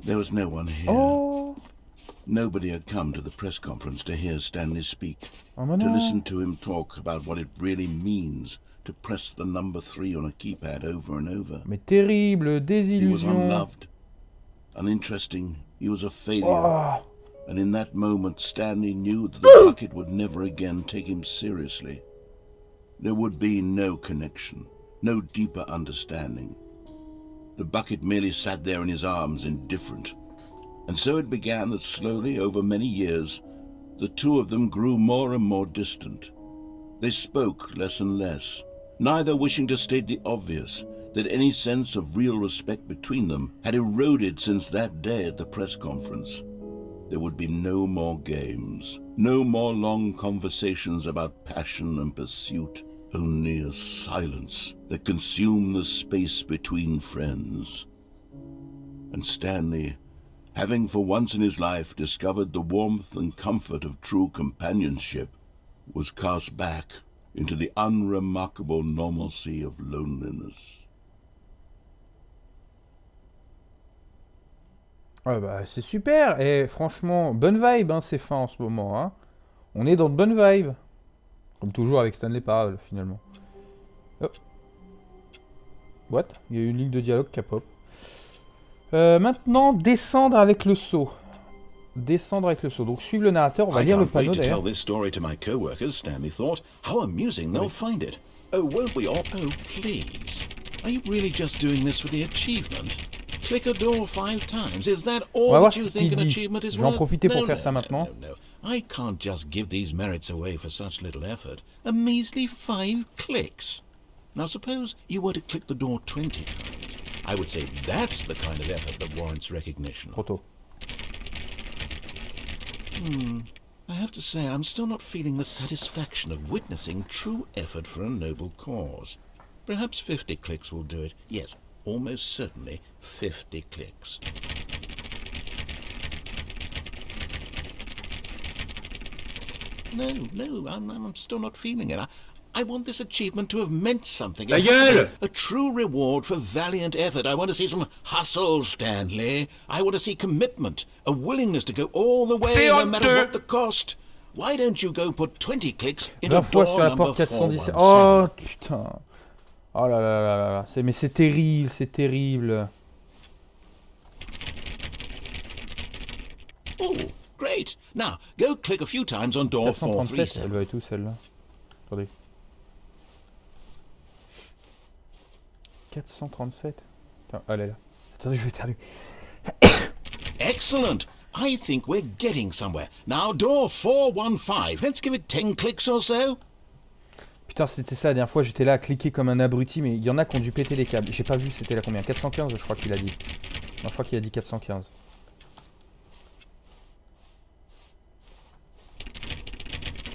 There was no one here. Oh! Nobody had come to the press conference to hear Stanley speak, Oh, to listen to him talk about what it really means to press the number 3 on a keypad over and over. Mais terrible He was désillusion. unloved, uninteresting, he was a failure. Oh. And in that moment, Stanley knew that the bucket would never again take him seriously. There would be no connection, no deeper understanding. The bucket merely sat there in his arms, indifferent. And so it began that slowly, over many years, the two of them grew more and more distant. They spoke less and less, neither wishing to state the obvious, that any sense of real respect between them had eroded since that day at the press conference. There would be no more games, no more long conversations about passion and pursuit, only a silence that consumed the space between friends. And Stanley, having for once in his life discovered the warmth and comfort of true companionship, was cast back into the unremarkable normalcy of loneliness. Ah bah, c'est super. Et franchement, bonne vibe, hein, ces fins en ce moment. Hein. On est dans de bonnes vibes. Comme toujours avec Stanley Parable, finalement. Oh. What? Il y a eu une ligne de dialogue qui a pop. Maintenant, descendre avec le seau. Descendre avec le seau. Donc, suivre le narrateur. On va lire le panneau d'ailleurs. I can't wait to tell this story to my co-workers, Stanley thought. How amusing they'll find it. Oh, won't we all? Oh, please. Are you really just doing this for the achievement? Click a door 5 times. Is that all that you think an achievement is worth? Je vais en profiter pour faire ça maintenant. No. I can't just give these merits away for such little effort. A measly 5 clicks. Now suppose you were to click the door 20 times. I would say that's the kind of effort that warrants recognition. Trop tôt. I have to say, I'm still not feeling the satisfaction of witnessing true effort for a noble cause. Perhaps 50 clicks will do it. Yes, almost certainly 50 clicks. No, I'm still not feeling it. I want this achievement to have meant something. Ta gueule! A true reward for valiant effort. I want to see some hustle, Stanley. I want to see commitment, a willingness to go all the way, no matter what the cost. Why don't you go put 20 clicks in 20 a fois door sur la number porte 417. 417? Oh putain. Oh là là là là. Mais c'est terrible, c'est terrible. Oh, great. Now, go click a few times on door 437, elle 437. va être où celle-là? Attendez. 437. Attends, elle est là. Attendez, je vais éternuer. Excellent. I think we're getting somewhere. Now, door 415. Let's give it 10 clicks or so. Putain, c'était ça la dernière fois, j'étais là à cliquer comme un abruti, mais il y en a qui ont dû péter les câbles. J'ai pas vu, c'était là combien? 415, je crois qu'il a dit. Non, je crois qu'il a dit 415.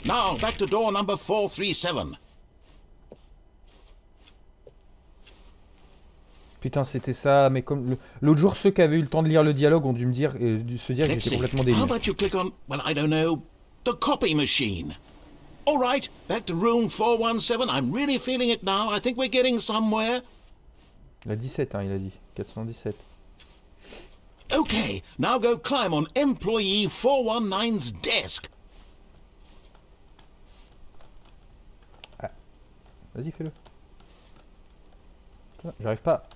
Now, back to door number 437. Putain, c'était ça, mais comme l'autre jour, ceux qui avaient eu le temps de lire le dialogue ont dû me dire, se dire que Let's j'étais see. complètement How débile. about you click on, well, I don't know, the copy machine? All right, back to room 417. I'm really feeling it now. I think we're getting somewhere. Il a 17, hein, il a dit. 417. Okay, now go climb on employee 419's desk. Vas-y, fais-le. Putain, j'arrive pas.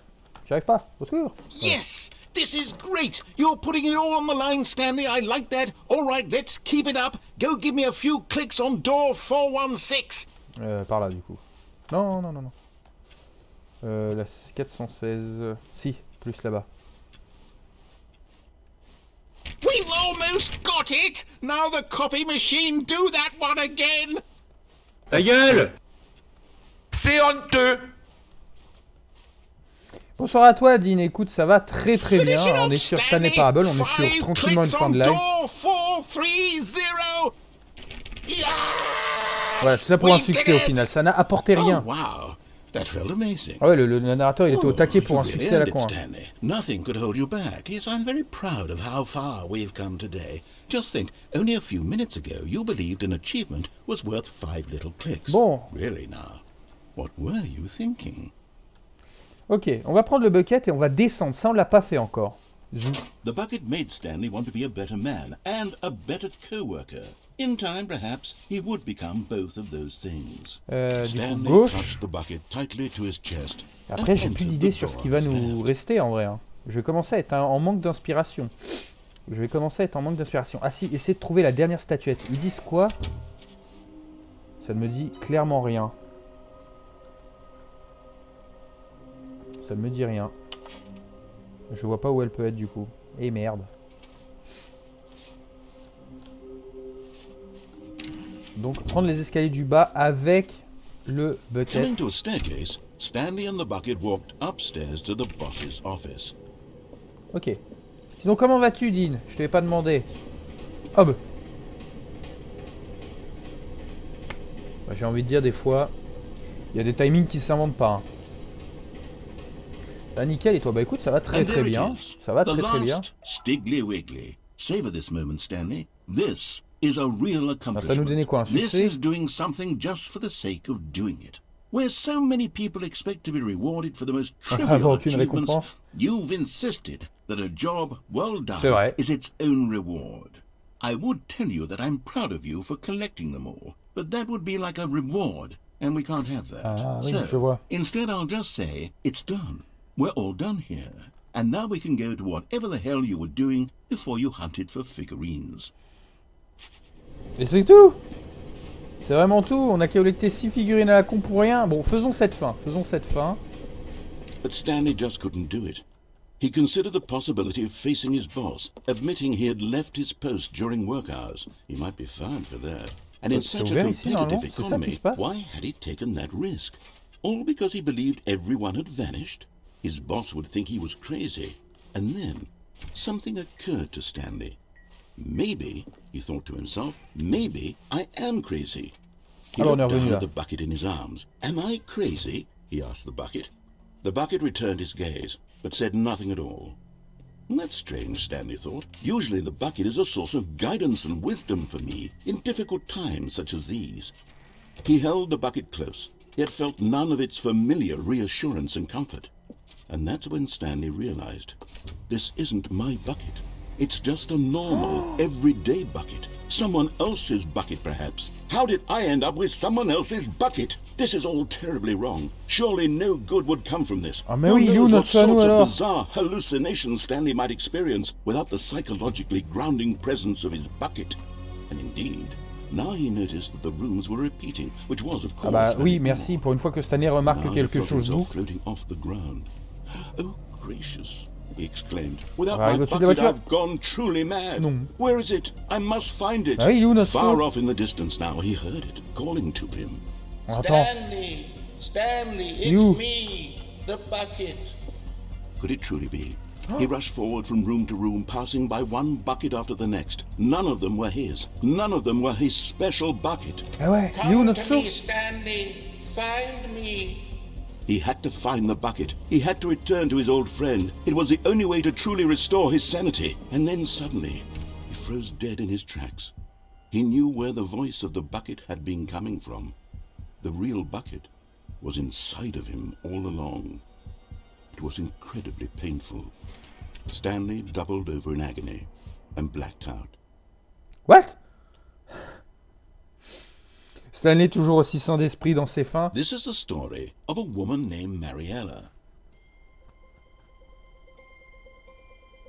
J'arrive pas. Au secours. Yes, this is great. You're putting it all on the line, Stanley. I like that. All right, let's keep it up. Go give me a few clicks on door 416. Par là, du coup. Non, non, non, non. La 416... Si, plus là-bas. We've almost got it. Now the copy machine, do that one again. Ta gueule! C'est honteux! Bonsoir à toi, Dean. Écoute, ça va très très bien. On est sur Stanley Parable. On est sur tranquillement une fin de live. Voilà, tout ça pour un succès au final. Ça n'a apporté rien. Oh, wow. That felt amazing. Ah ouais, le narrateur, il était au taquet pour un You succès à la really con. earned it, Stanley. Nothing could hold you back. Yes, I'm very proud of how far we've come today. Just think, only a few minutes ago, you believed an achievement was worth 5 little clicks. Bon. Really now, what were you thinking? Ok, on va prendre le bucket et on va descendre. Ça, on l'a pas fait encore. Zou. The bucket made Stanley want to be a better man and a better co-worker. In time, perhaps, he would become both of those things. Du coup, Stanley gauche. clutched the bucket tightly to his chest. Après, j'ai and plus entered d'idées the sur ce door qui va on his nous left. rester en vrai. Hein. Je vais commencer à être en manque d'inspiration. Je vais commencer à être en manque d'inspiration. Ah si, essayer de trouver la dernière statuette. Ils disent quoi? Ça ne me dit clairement rien. Ça ne me dit rien. Je vois pas où elle peut être du coup. Et merde. Donc prendre les escaliers du bas avec le bucket. Coming to a staircase, Stanley and the bucket walked upstairs to the boss's office. Ok. Sinon comment vas-tu, Dean? Je te l'ai pas demandé. Ah bah. J'ai envie de dire des fois, il y a des timings qui s'inventent pas. Hein. Ah nickel, et toi? Bah écoute, ça va très And très there it bien. is, Ça va the très très bien. last Stiggly Wiggly. Savor this moment, Stanley. This is a real accomplishment. Ça nous donnait quoi, un This succès? is doing something just for the sake of doing it. Where so many people expect to be rewarded for the most Avoir trivial aucune achievements, récompense. you've insisted that a job well done C'est vrai. is its own reward. I would tell you that I'm proud of you for collecting them all, but that would be like a reward and we can't have that. Ah oui, so, je vois. instead I'll just say, it's done. We're all done here. And now we can go to whatever the hell you were doing before you hunted for figurines. Et c'est tout. C'est vraiment tout. On a collecté 6 figurines à la con pour rien. Bon, faisons cette fin. Faisons cette fin. But Stanley just couldn't do it. He considered the possibility of facing his boss, admitting he had left his post during work hours. He might be fired for that. And in such a competitive economy, why had he taken that risk? All because he believed everyone had vanished? His boss would think he was crazy. And then, something occurred to Stanley. Maybe, he thought to himself, maybe I am crazy. He looked down at the bucket in his arms. Am I crazy? He asked the bucket. The bucket returned his gaze, but said nothing at all. That's strange, Stanley thought. Usually the bucket is a source of guidance and wisdom for me in difficult times such as these. He held the bucket close, yet felt none of its familiar reassurance and comfort. And that's when Stanley realized, this isn't my bucket. It's just a normal, everyday bucket. Someone else's bucket, perhaps. How did I end up with someone else's bucket? This is all terribly wrong. Surely no good would come from this. Ah mais oui, il est où notre sorts nous of alors? bizarre hallucinations Stanley might experience without the psychologically grounding presence of his bucket. And indeed, now he noticed that the rooms were repeating, which was of course. Ah bah oui, merci. Pour une fois que Stanley remarque quelque chose boucle. Floating off the ground. Oh gracious, he exclaimed. Without my bucket, I've gone truly mad. Non. Where is it? I must find it. Ah oui, il est où notre Far off in the distance now, he heard it, calling to him. Stanley! Stanley, it's me, the bucket. Could it truly be? He rushed forward from room to room, passing by one bucket after the next. None of them were his. None of them were his special bucket. Ah ouais, il est où notre Come to me, Stanley. Find me. He had to find the bucket. He had to return to his old friend. It was the only way to truly restore his sanity. And then suddenly, he froze dead in his tracks. He knew where the voice of the bucket had been coming from. The real bucket was inside of him all along. It was incredibly painful. Stanley doubled over in agony and blacked out. What? Stanley toujours aussi sain d'esprit dans ses fins. This is the story of a woman named Mariella.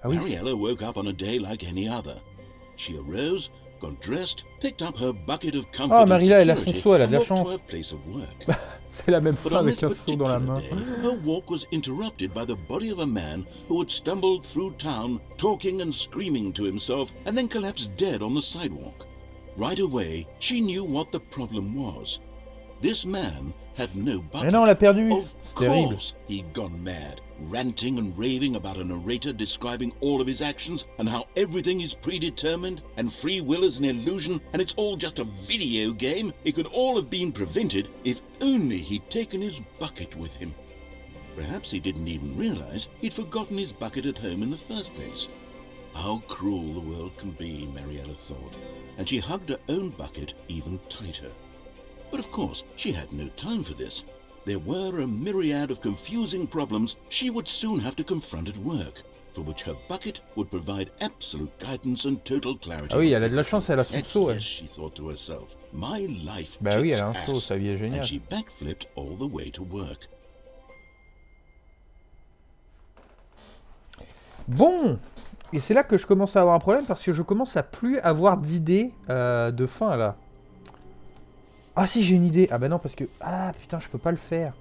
Ah oui, Mariella woke up on a day like any other. She arose, got dressed, picked up her bucket of comfort ah, and Mariella, elle a son security, seau, elle a de la and walked chance. to her place of work. C'est la même But fin on avec this un seau dans la particular main. day, her walk was interrupted by the body of a man who had stumbled through town, talking and screaming to himself, and then collapsed dead on the sidewalk. Right away, she knew what the problem was. This man had no bucket. Mais non, on l'a perdu. Of C'est terrible. course, he'd gone mad, ranting and raving about a narrator describing all of his actions and how everything is predetermined and free will is an illusion and it's all just a video game. It could all have been prevented if only he'd taken his bucket with him. Perhaps he didn't even realize he'd forgotten his bucket at home in the first place. How cruel the world can be, Mariella thought, and she hugged her own bucket even tighter. But of course, she had no time for this. There were a myriad of confusing problems she would soon have to confront at work, for which her bucket would provide absolute guidance and total clarity. Ah oui, elle a de la chance, elle a son seau. Yes, she thought to herself, my life Bah oui, kicks elle a un seau, ass. sa vie est géniale. And she backflipped all the way to work. Bon, et c'est là que je commence à avoir un problème parce que je commence à plus avoir d'idées de fin là. Ah si, j'ai une idée. Ah bah non, parce que... Ah putain, je peux pas le faire.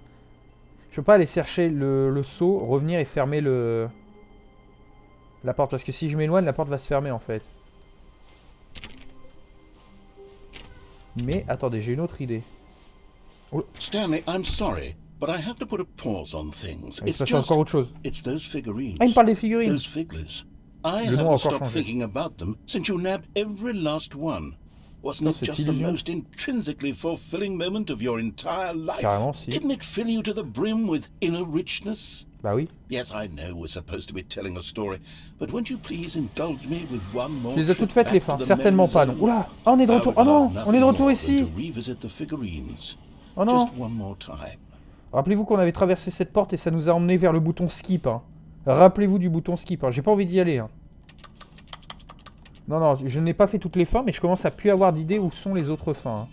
Je peux pas aller chercher le seau, revenir et fermer la porte. Parce que si je m'éloigne, la porte va se fermer en fait. Mais attendez, j'ai une autre idée. Oh. Stanley, I'm sorry, but I have to put a pause on things. Il se passe encore autre chose. It's those figurines. Ah, il me parle des figurines. Those figlets. I Le nom a haven't encore stopped changé. thinking about them since you nabbed every last one. Wasn't Non, it c'est just the illusion. most intrinsically fulfilling moment of your entire life? Carrément, si. Didn't it fill you to the brim with inner richness? Bah oui. Yes, I know we're supposed to be telling a story, but won't you please indulge me with one more Tu les as trip toutes faites les back fins. to the Certainement memory pas, non. zone? Oula. Ah, on est de I retour. would Oh non, love on est nothing de more retour than ici. to revisit the figurines. Oh non. Just one more time. Rappelez-vous qu'on avait traversé cette porte et ça nous a emmené vers le bouton skip. Hein. Rappelez-vous du bouton skip. Hein. J'ai pas envie d'y aller. Hein. Non, non, je n'ai pas fait toutes les fins, mais je commence à plus avoir d'idées où sont les autres fins. Hein.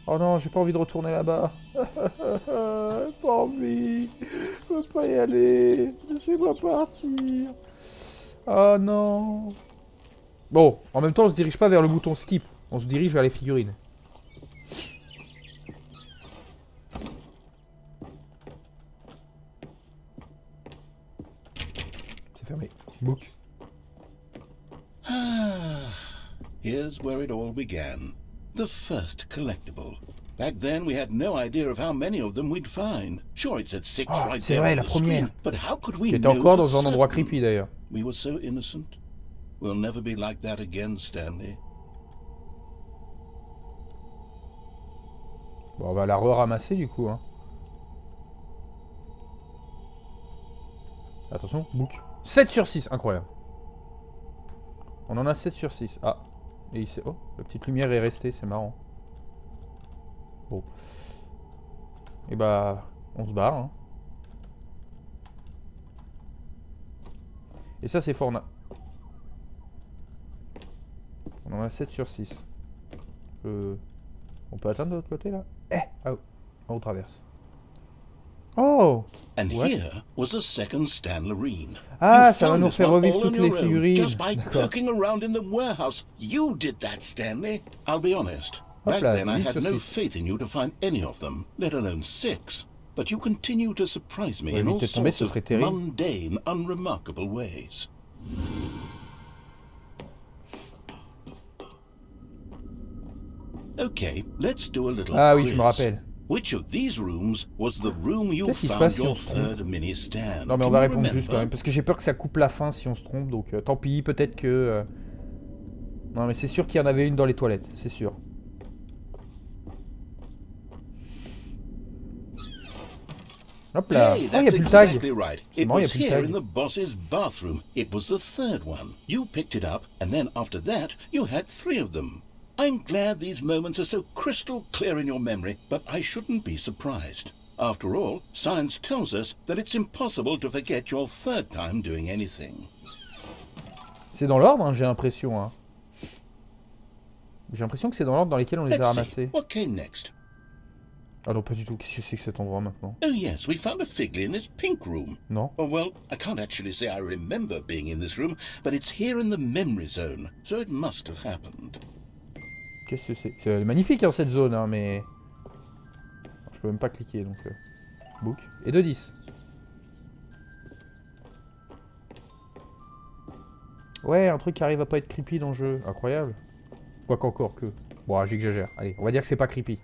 Oh non, j'ai pas envie de retourner là-bas. Pas envie. Je peux pas y aller. Laissez-moi partir. Oh non. Bon, en même temps, on se dirige pas vers le bouton skip. On se dirige vers les figurines. C'est fermé. Book. Ah, here's where it all began. The first collectible. Back then, we had no idea of how many of them we'd find. Sure, it said 6 Oh, right c'est there vrai, on la the première. screen, but how could we Qui était know encore for dans un endroit certain? creepy d'ailleurs. We were so innocent. We'll never be like that again, Stanley. Bon, on va la re-ramasser du coup. Hein. Attention, book. 7 sur 6, incroyable. On en a 7 sur 6. Ah, et il s'est... Oh, la petite lumière est restée, c'est marrant. Bon. Et bah, on se barre. Hein. Et ça, c'est fort. On en a 7 sur 6. On peut atteindre de l'autre côté, là? Ah, on traverse. Oh! And What? here was a second Stanlerine. Ah, You ça va found nous this faire one revivre all on toutes les your own, figurines. just by D'accord. poking around in the warehouse. You did that, Stanley. I'll be honest. Hop Back là, then, I 8 had sur no 6. faith in you to find any of them, let alone 6. But you continue to surprise me Ouais, in all éviter de tomber, sorts ce of serait terrible. mundane, unremarkable ways. Okay, let's do a little Ah oui, je quiz. me rappelle. Which of these rooms was the room you Qu'est-ce qui se found passe si your on se trompe? third mini stand? Non mais on Can va you répondre juste quand remember? même, parce que j'ai peur que ça coupe la fin si on se trompe, donc tant pis, peut-être que... Non mais c'est sûr qu'il y en avait une dans les toilettes, c'est sûr. Hop là. Hey, Oh, il n'y a that's plus le tag. exactly right. C'est It marrant, il n'y was a plus le here in tag. the boss's bathroom. It was the third one. You picked it up, and then after that, you had 3 of them. I'm glad these moments are so crystal clear in your memory, but I shouldn't be surprised. After all, science tells us that it's impossible to forget your third time doing anything. C'est dans l'ordre, hein, j'ai l'impression. Hein. J'ai l'impression que c'est dans l'ordre dans lesquels on les a Let's see, ramassés. what came next? Ah non, pas du tout. Qu'est-ce que c'est que cet endroit maintenant? Oh yes, we found a figly in this pink room. Non. Oh, well, I can't actually say I remember being in this room, but it's here in the memory zone, so it must have happened. Qu'est-ce que c'est? C'est magnifique hein, cette zone, hein, mais... Je peux même pas cliquer, donc... Book. Et 2-10. Ouais, un truc qui arrive à pas être creepy dans le jeu. Incroyable. Quoi qu'encore que... Bon, j'exagère. Allez, on va dire que c'est pas creepy.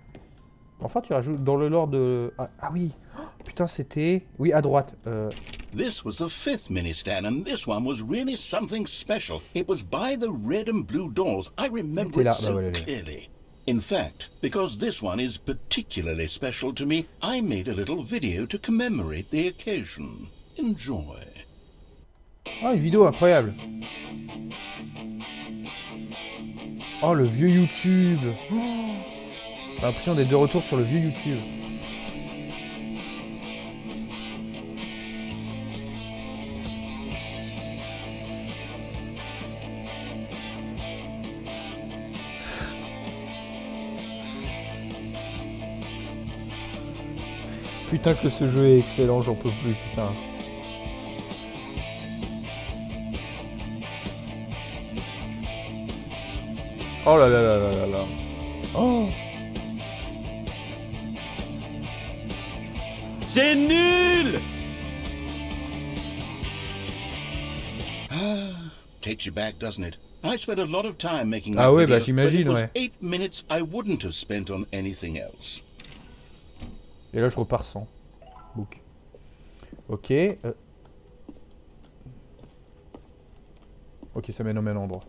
Enfin, tu rajoutes dans le lore de... Ah oui. Oh, putain, c'était... Oui, à droite. This was the 5th mini stand, and this one was really something special. It was by the red and blue doors. I remember T'es là, it so bah voilà, là. clearly. In fact, because this one is particularly special to me, I made a little video to commemorate the occasion. Enjoy. Ah, une vidéo incroyable. Oh, le vieux YouTube. Oh, j'ai l'impression d'être de retour sur le vieux YouTube. Putain que ce jeu est excellent, j'en peux plus, putain. Oh là là là là là là. Oh. C'est nul! Takes you back, doesn't it? I spent a lot of time making Ah that ouais, video, bah j'imagine, but it was ouais. 8 minutes I wouldn't have spent on anything else. Et là je repars sans. Book. Ok. Ok, ça mène au même endroit.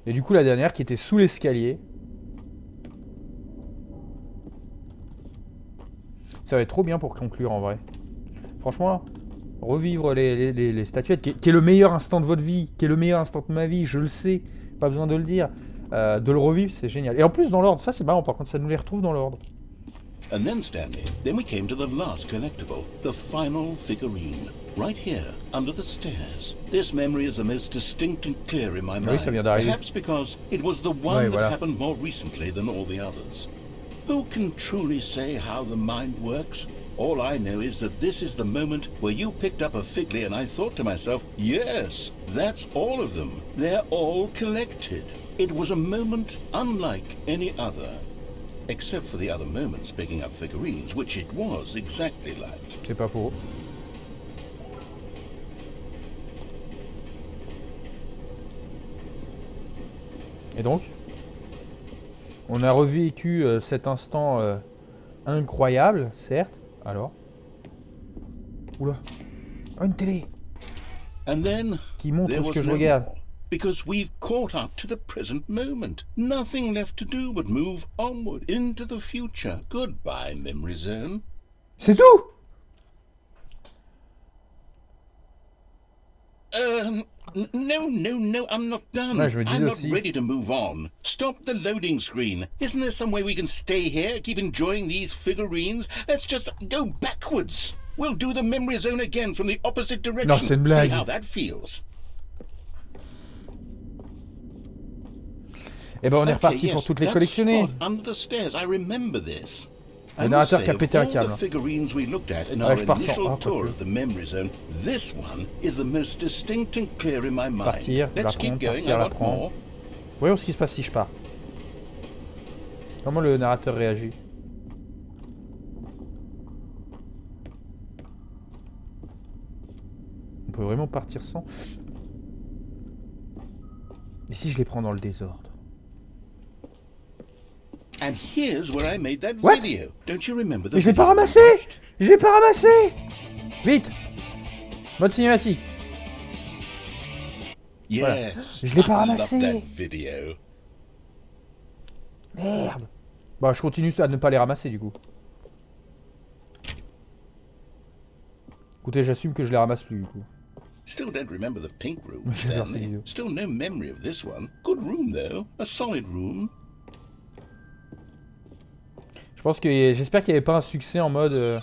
Et du coup la dernière qui était sous l'escalier. Ça va être trop bien pour conclure en vrai. Franchement, revivre les statuettes, qui est le meilleur instant de votre vie, qui est le meilleur instant de ma vie, je le sais, pas besoin de le dire. De le revivre, c'est génial. Et en plus dans l'ordre, ça c'est marrant par contre, ça nous les retrouve dans l'ordre. And then, Stanley, then we came to the last collectible, the final figurine, right here, under the stairs. This memory is the most distinct and clear in my Oui, ça vient mind, d'arriver. perhaps because it was the one Ouais, that voilà. happened more recently than all the others. Who can truly say how the mind works? All I know is that this is the moment where you picked up a Figly and I thought to myself, yes, that's all of them. They're all collected. It was a moment unlike any other. Except for the other moments picking up figurines, which it was exactly like. C'est pas faux. Et donc, on a revécu cet instant incroyable, certes. Alors, oula, oh, une télé And then qui montre there ce was que je no regarde. more, because we've caught up to the present moment. Nothing left to do but move onward into the future. Goodbye, memory zone. C'est tout. No, I'm not done. Ouais, je me disais I'm not aussi. ready to move on. Stop the loading screen. Isn't there some way we can stay here, keep enjoying these figurines? Let's just go backwards. We'll do the memory zone again from the opposite direction. Non, c'est une blague. See how that feels. Et ben on est Okay, reparti yes, pour toutes les that collectionner. spot under the stairs, I remember this. Le I narrateur must qui a say, pété un of all câble. the figurines we looked at in Ouais, our je pars sans. initial Ah, tour quoique. of the memory zone, this one is the most distinct and clear in my mind. Partir, la Let's keep prendre, going. partir, I la want prendre. more. Voyons ce qui se passe si je pars. Comment le narrateur réagit? On peut vraiment partir sans. Et si je les prends dans le désordre? And here's where I made that What? video. Don't you remember the Mais je l'ai pas video we ramassé! watched? Je l'ai pas ramassé! Vite! Mode cinématique. Yes. Je l'ai pas I love ramassé. that video. Merde! Bah je continue à ne pas les ramasser du coup. Écoutez, j'assume que je les ramasse plus du coup. Still don't remember the pink room, J'adore ces Stanley. vidéos. Still no memory of this one. Good room though. A solid room. Je pense que j'espère qu'il n'y avait pas un succès en mode.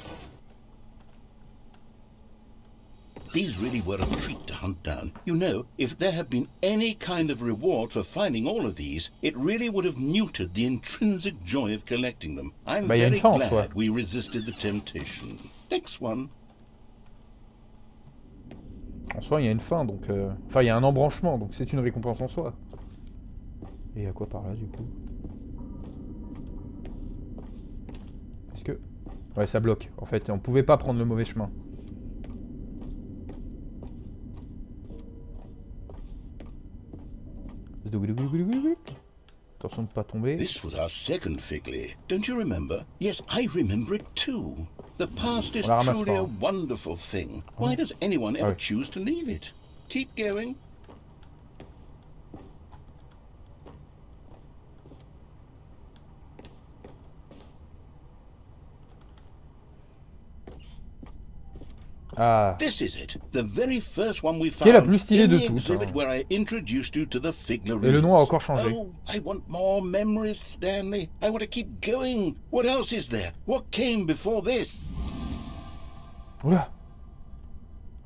These really were a treat to hunt down. You know, if there had been any kind of reward for finding all of these, it really would have muted the intrinsic joy of collecting them. I'm Bah, y a une very fin en glad soi. we resisted the temptation. Next one. En soi, il y a une fin donc. Enfin, il y a un embranchement donc c'est une récompense en soi. Et à quoi par là du coup? Est-ce que. Ouais, ça bloque. En fait, on pouvait pas prendre le mauvais chemin. Attention de pas tomber. This was our second Figly. Don't you remember? Yes, I remember it too. The past is On la ramasse truly pas, a hein. wonderful thing. Why does anyone ever ouais. choose to leave it? Keep going. Ah. This is it, the very first one we Qui est la found plus stylée in de the toutes, exhibit hein. where I introduced you to the figurines. Et le nom a encore changé. Oh, I want more memories, Stanley. I want to keep going. What else is there? What came before this? Oula.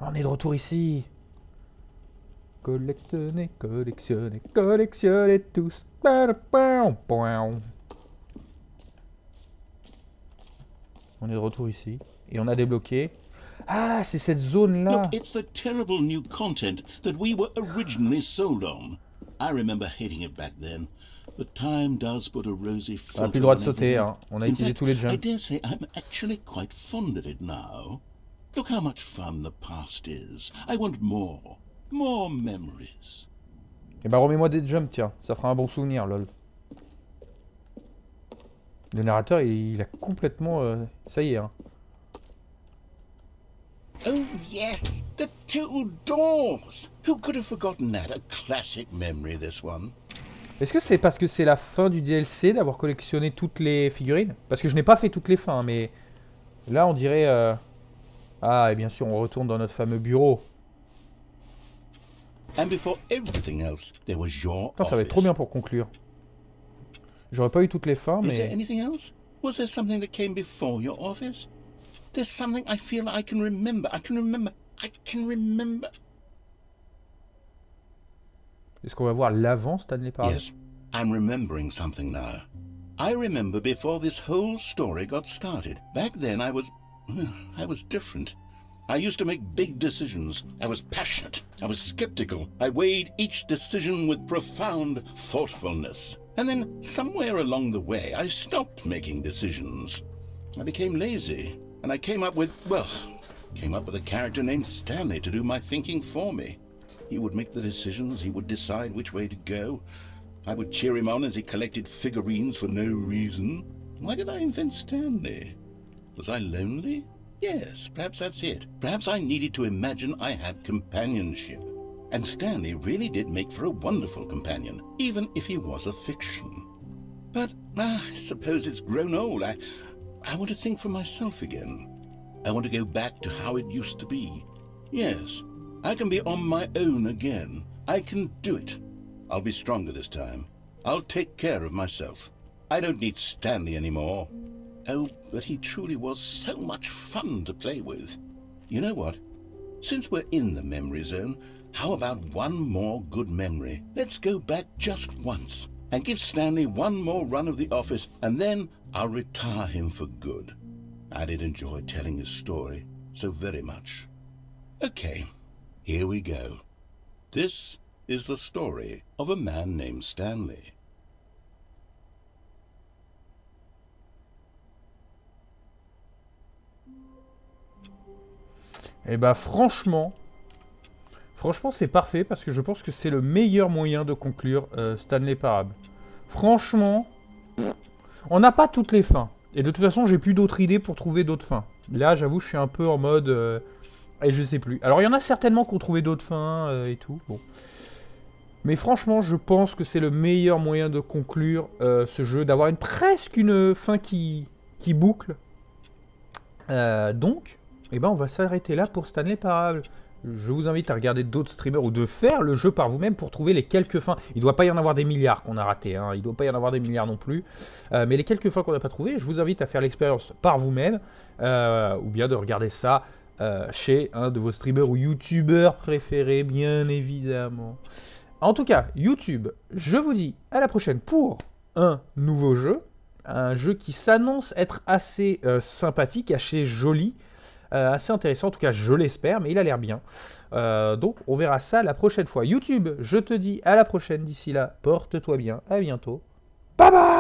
On est de retour ici. Collectionnez, collectionnez, collectionnez tous. On est de retour ici. Et on a débloqué. Ah, c'est cette zone-là. Look, it's the terrible new content that we were originally sold on. I remember hating it back then. But time does put a rosy On filter n'a plus le droit de on sauter, everything. hein. On a In utilisé fact, tous les I jumps. dare say I'm actually quite fond of it now. Look how much fun the past is. I want more. More memories. Et bah remets-moi des jumps, tiens. Ça fera un bon souvenir, lol. Le narrateur, il a complètement... Ça y est, hein. Oh yes, the two doors. Who could have forgotten that? A classic memory, this one. Est-ce que c'est parce que c'est la fin du DLC d'avoir collectionné toutes les figurines? Parce que je n'ai pas fait toutes les fins, mais... Là, on dirait... Ah, et bien sûr, on retourne dans notre fameux bureau. And before everything else, there was your Putain, ça va être trop office. bien pour conclure. J'aurais pas eu toutes les fins, Is there mais... anything else? Was there something that came before your office? There's something I feel I can remember. I can remember. Est-ce qu'on va voir l'avant Stanley Parable? Yes, I'm remembering something now. I remember before this whole story got started. Back then I was different. I used to make big decisions. I was passionate. I was skeptical. I weighed each decision with profound thoughtfulness. And then somewhere along the way, I stopped making decisions. I became lazy, and I came up with a character named Stanley to do my thinking for me. He would make the decisions. He would decide which way to go. I would cheer him on as he collected figurines for no reason. Why did I invent Stanley? Was I lonely? Yes, perhaps that's it. Perhaps I needed to imagine I had companionship. And Stanley really did make for a wonderful companion, even if he was a fiction. But I suppose it's grown old. I want to think for myself again. I want to go back to how it used to be. Yes, I can be on my own again. I can do it. I'll be stronger this time. I'll take care of myself. I don't need Stanley anymore. Oh, but he truly was so much fun to play with. You know what? Since we're in the memory zone, how about one more good memory? Let's go back just once and give Stanley one more run of the office, and then I'll retire him for good. I did enjoy telling his story so very much. Okay, here we go. This is the story of a man named Stanley. Eh bah franchement c'est parfait parce que je pense que c'est le meilleur moyen de conclure Stanley Parable. Franchement, on n'a pas toutes les fins. Et de toute façon, j'ai plus d'autres idées pour trouver d'autres fins. Là, j'avoue, je suis un peu en mode... et je sais plus. Alors, il y en a certainement qui ont trouvé d'autres fins et tout. Bon. Mais franchement, je pense que c'est le meilleur moyen de conclure ce jeu, d'avoir presque une fin qui boucle. Donc, eh ben, on va s'arrêter là pour Stanley Parable. Je vous invite à regarder d'autres streamers ou de faire le jeu par vous-même pour trouver les quelques fins. Il ne doit pas y en avoir des milliards qu'on a ratés, hein. Il ne doit pas y en avoir des milliards non plus. Mais les quelques fins qu'on n'a pas trouvées, je vous invite à faire l'expérience par vous-même ou bien de regarder ça chez un de vos streamers ou youtubeurs préférés, bien évidemment. En tout cas, YouTube, je vous dis à la prochaine pour un nouveau jeu. Un jeu qui s'annonce être assez sympathique, assez joli. Assez intéressant, en tout cas je l'espère, mais il a l'air bien. Donc on verra ça la prochaine fois. YouTube, je te dis à la prochaine, d'ici là, porte-toi bien, à bientôt. Bye bye.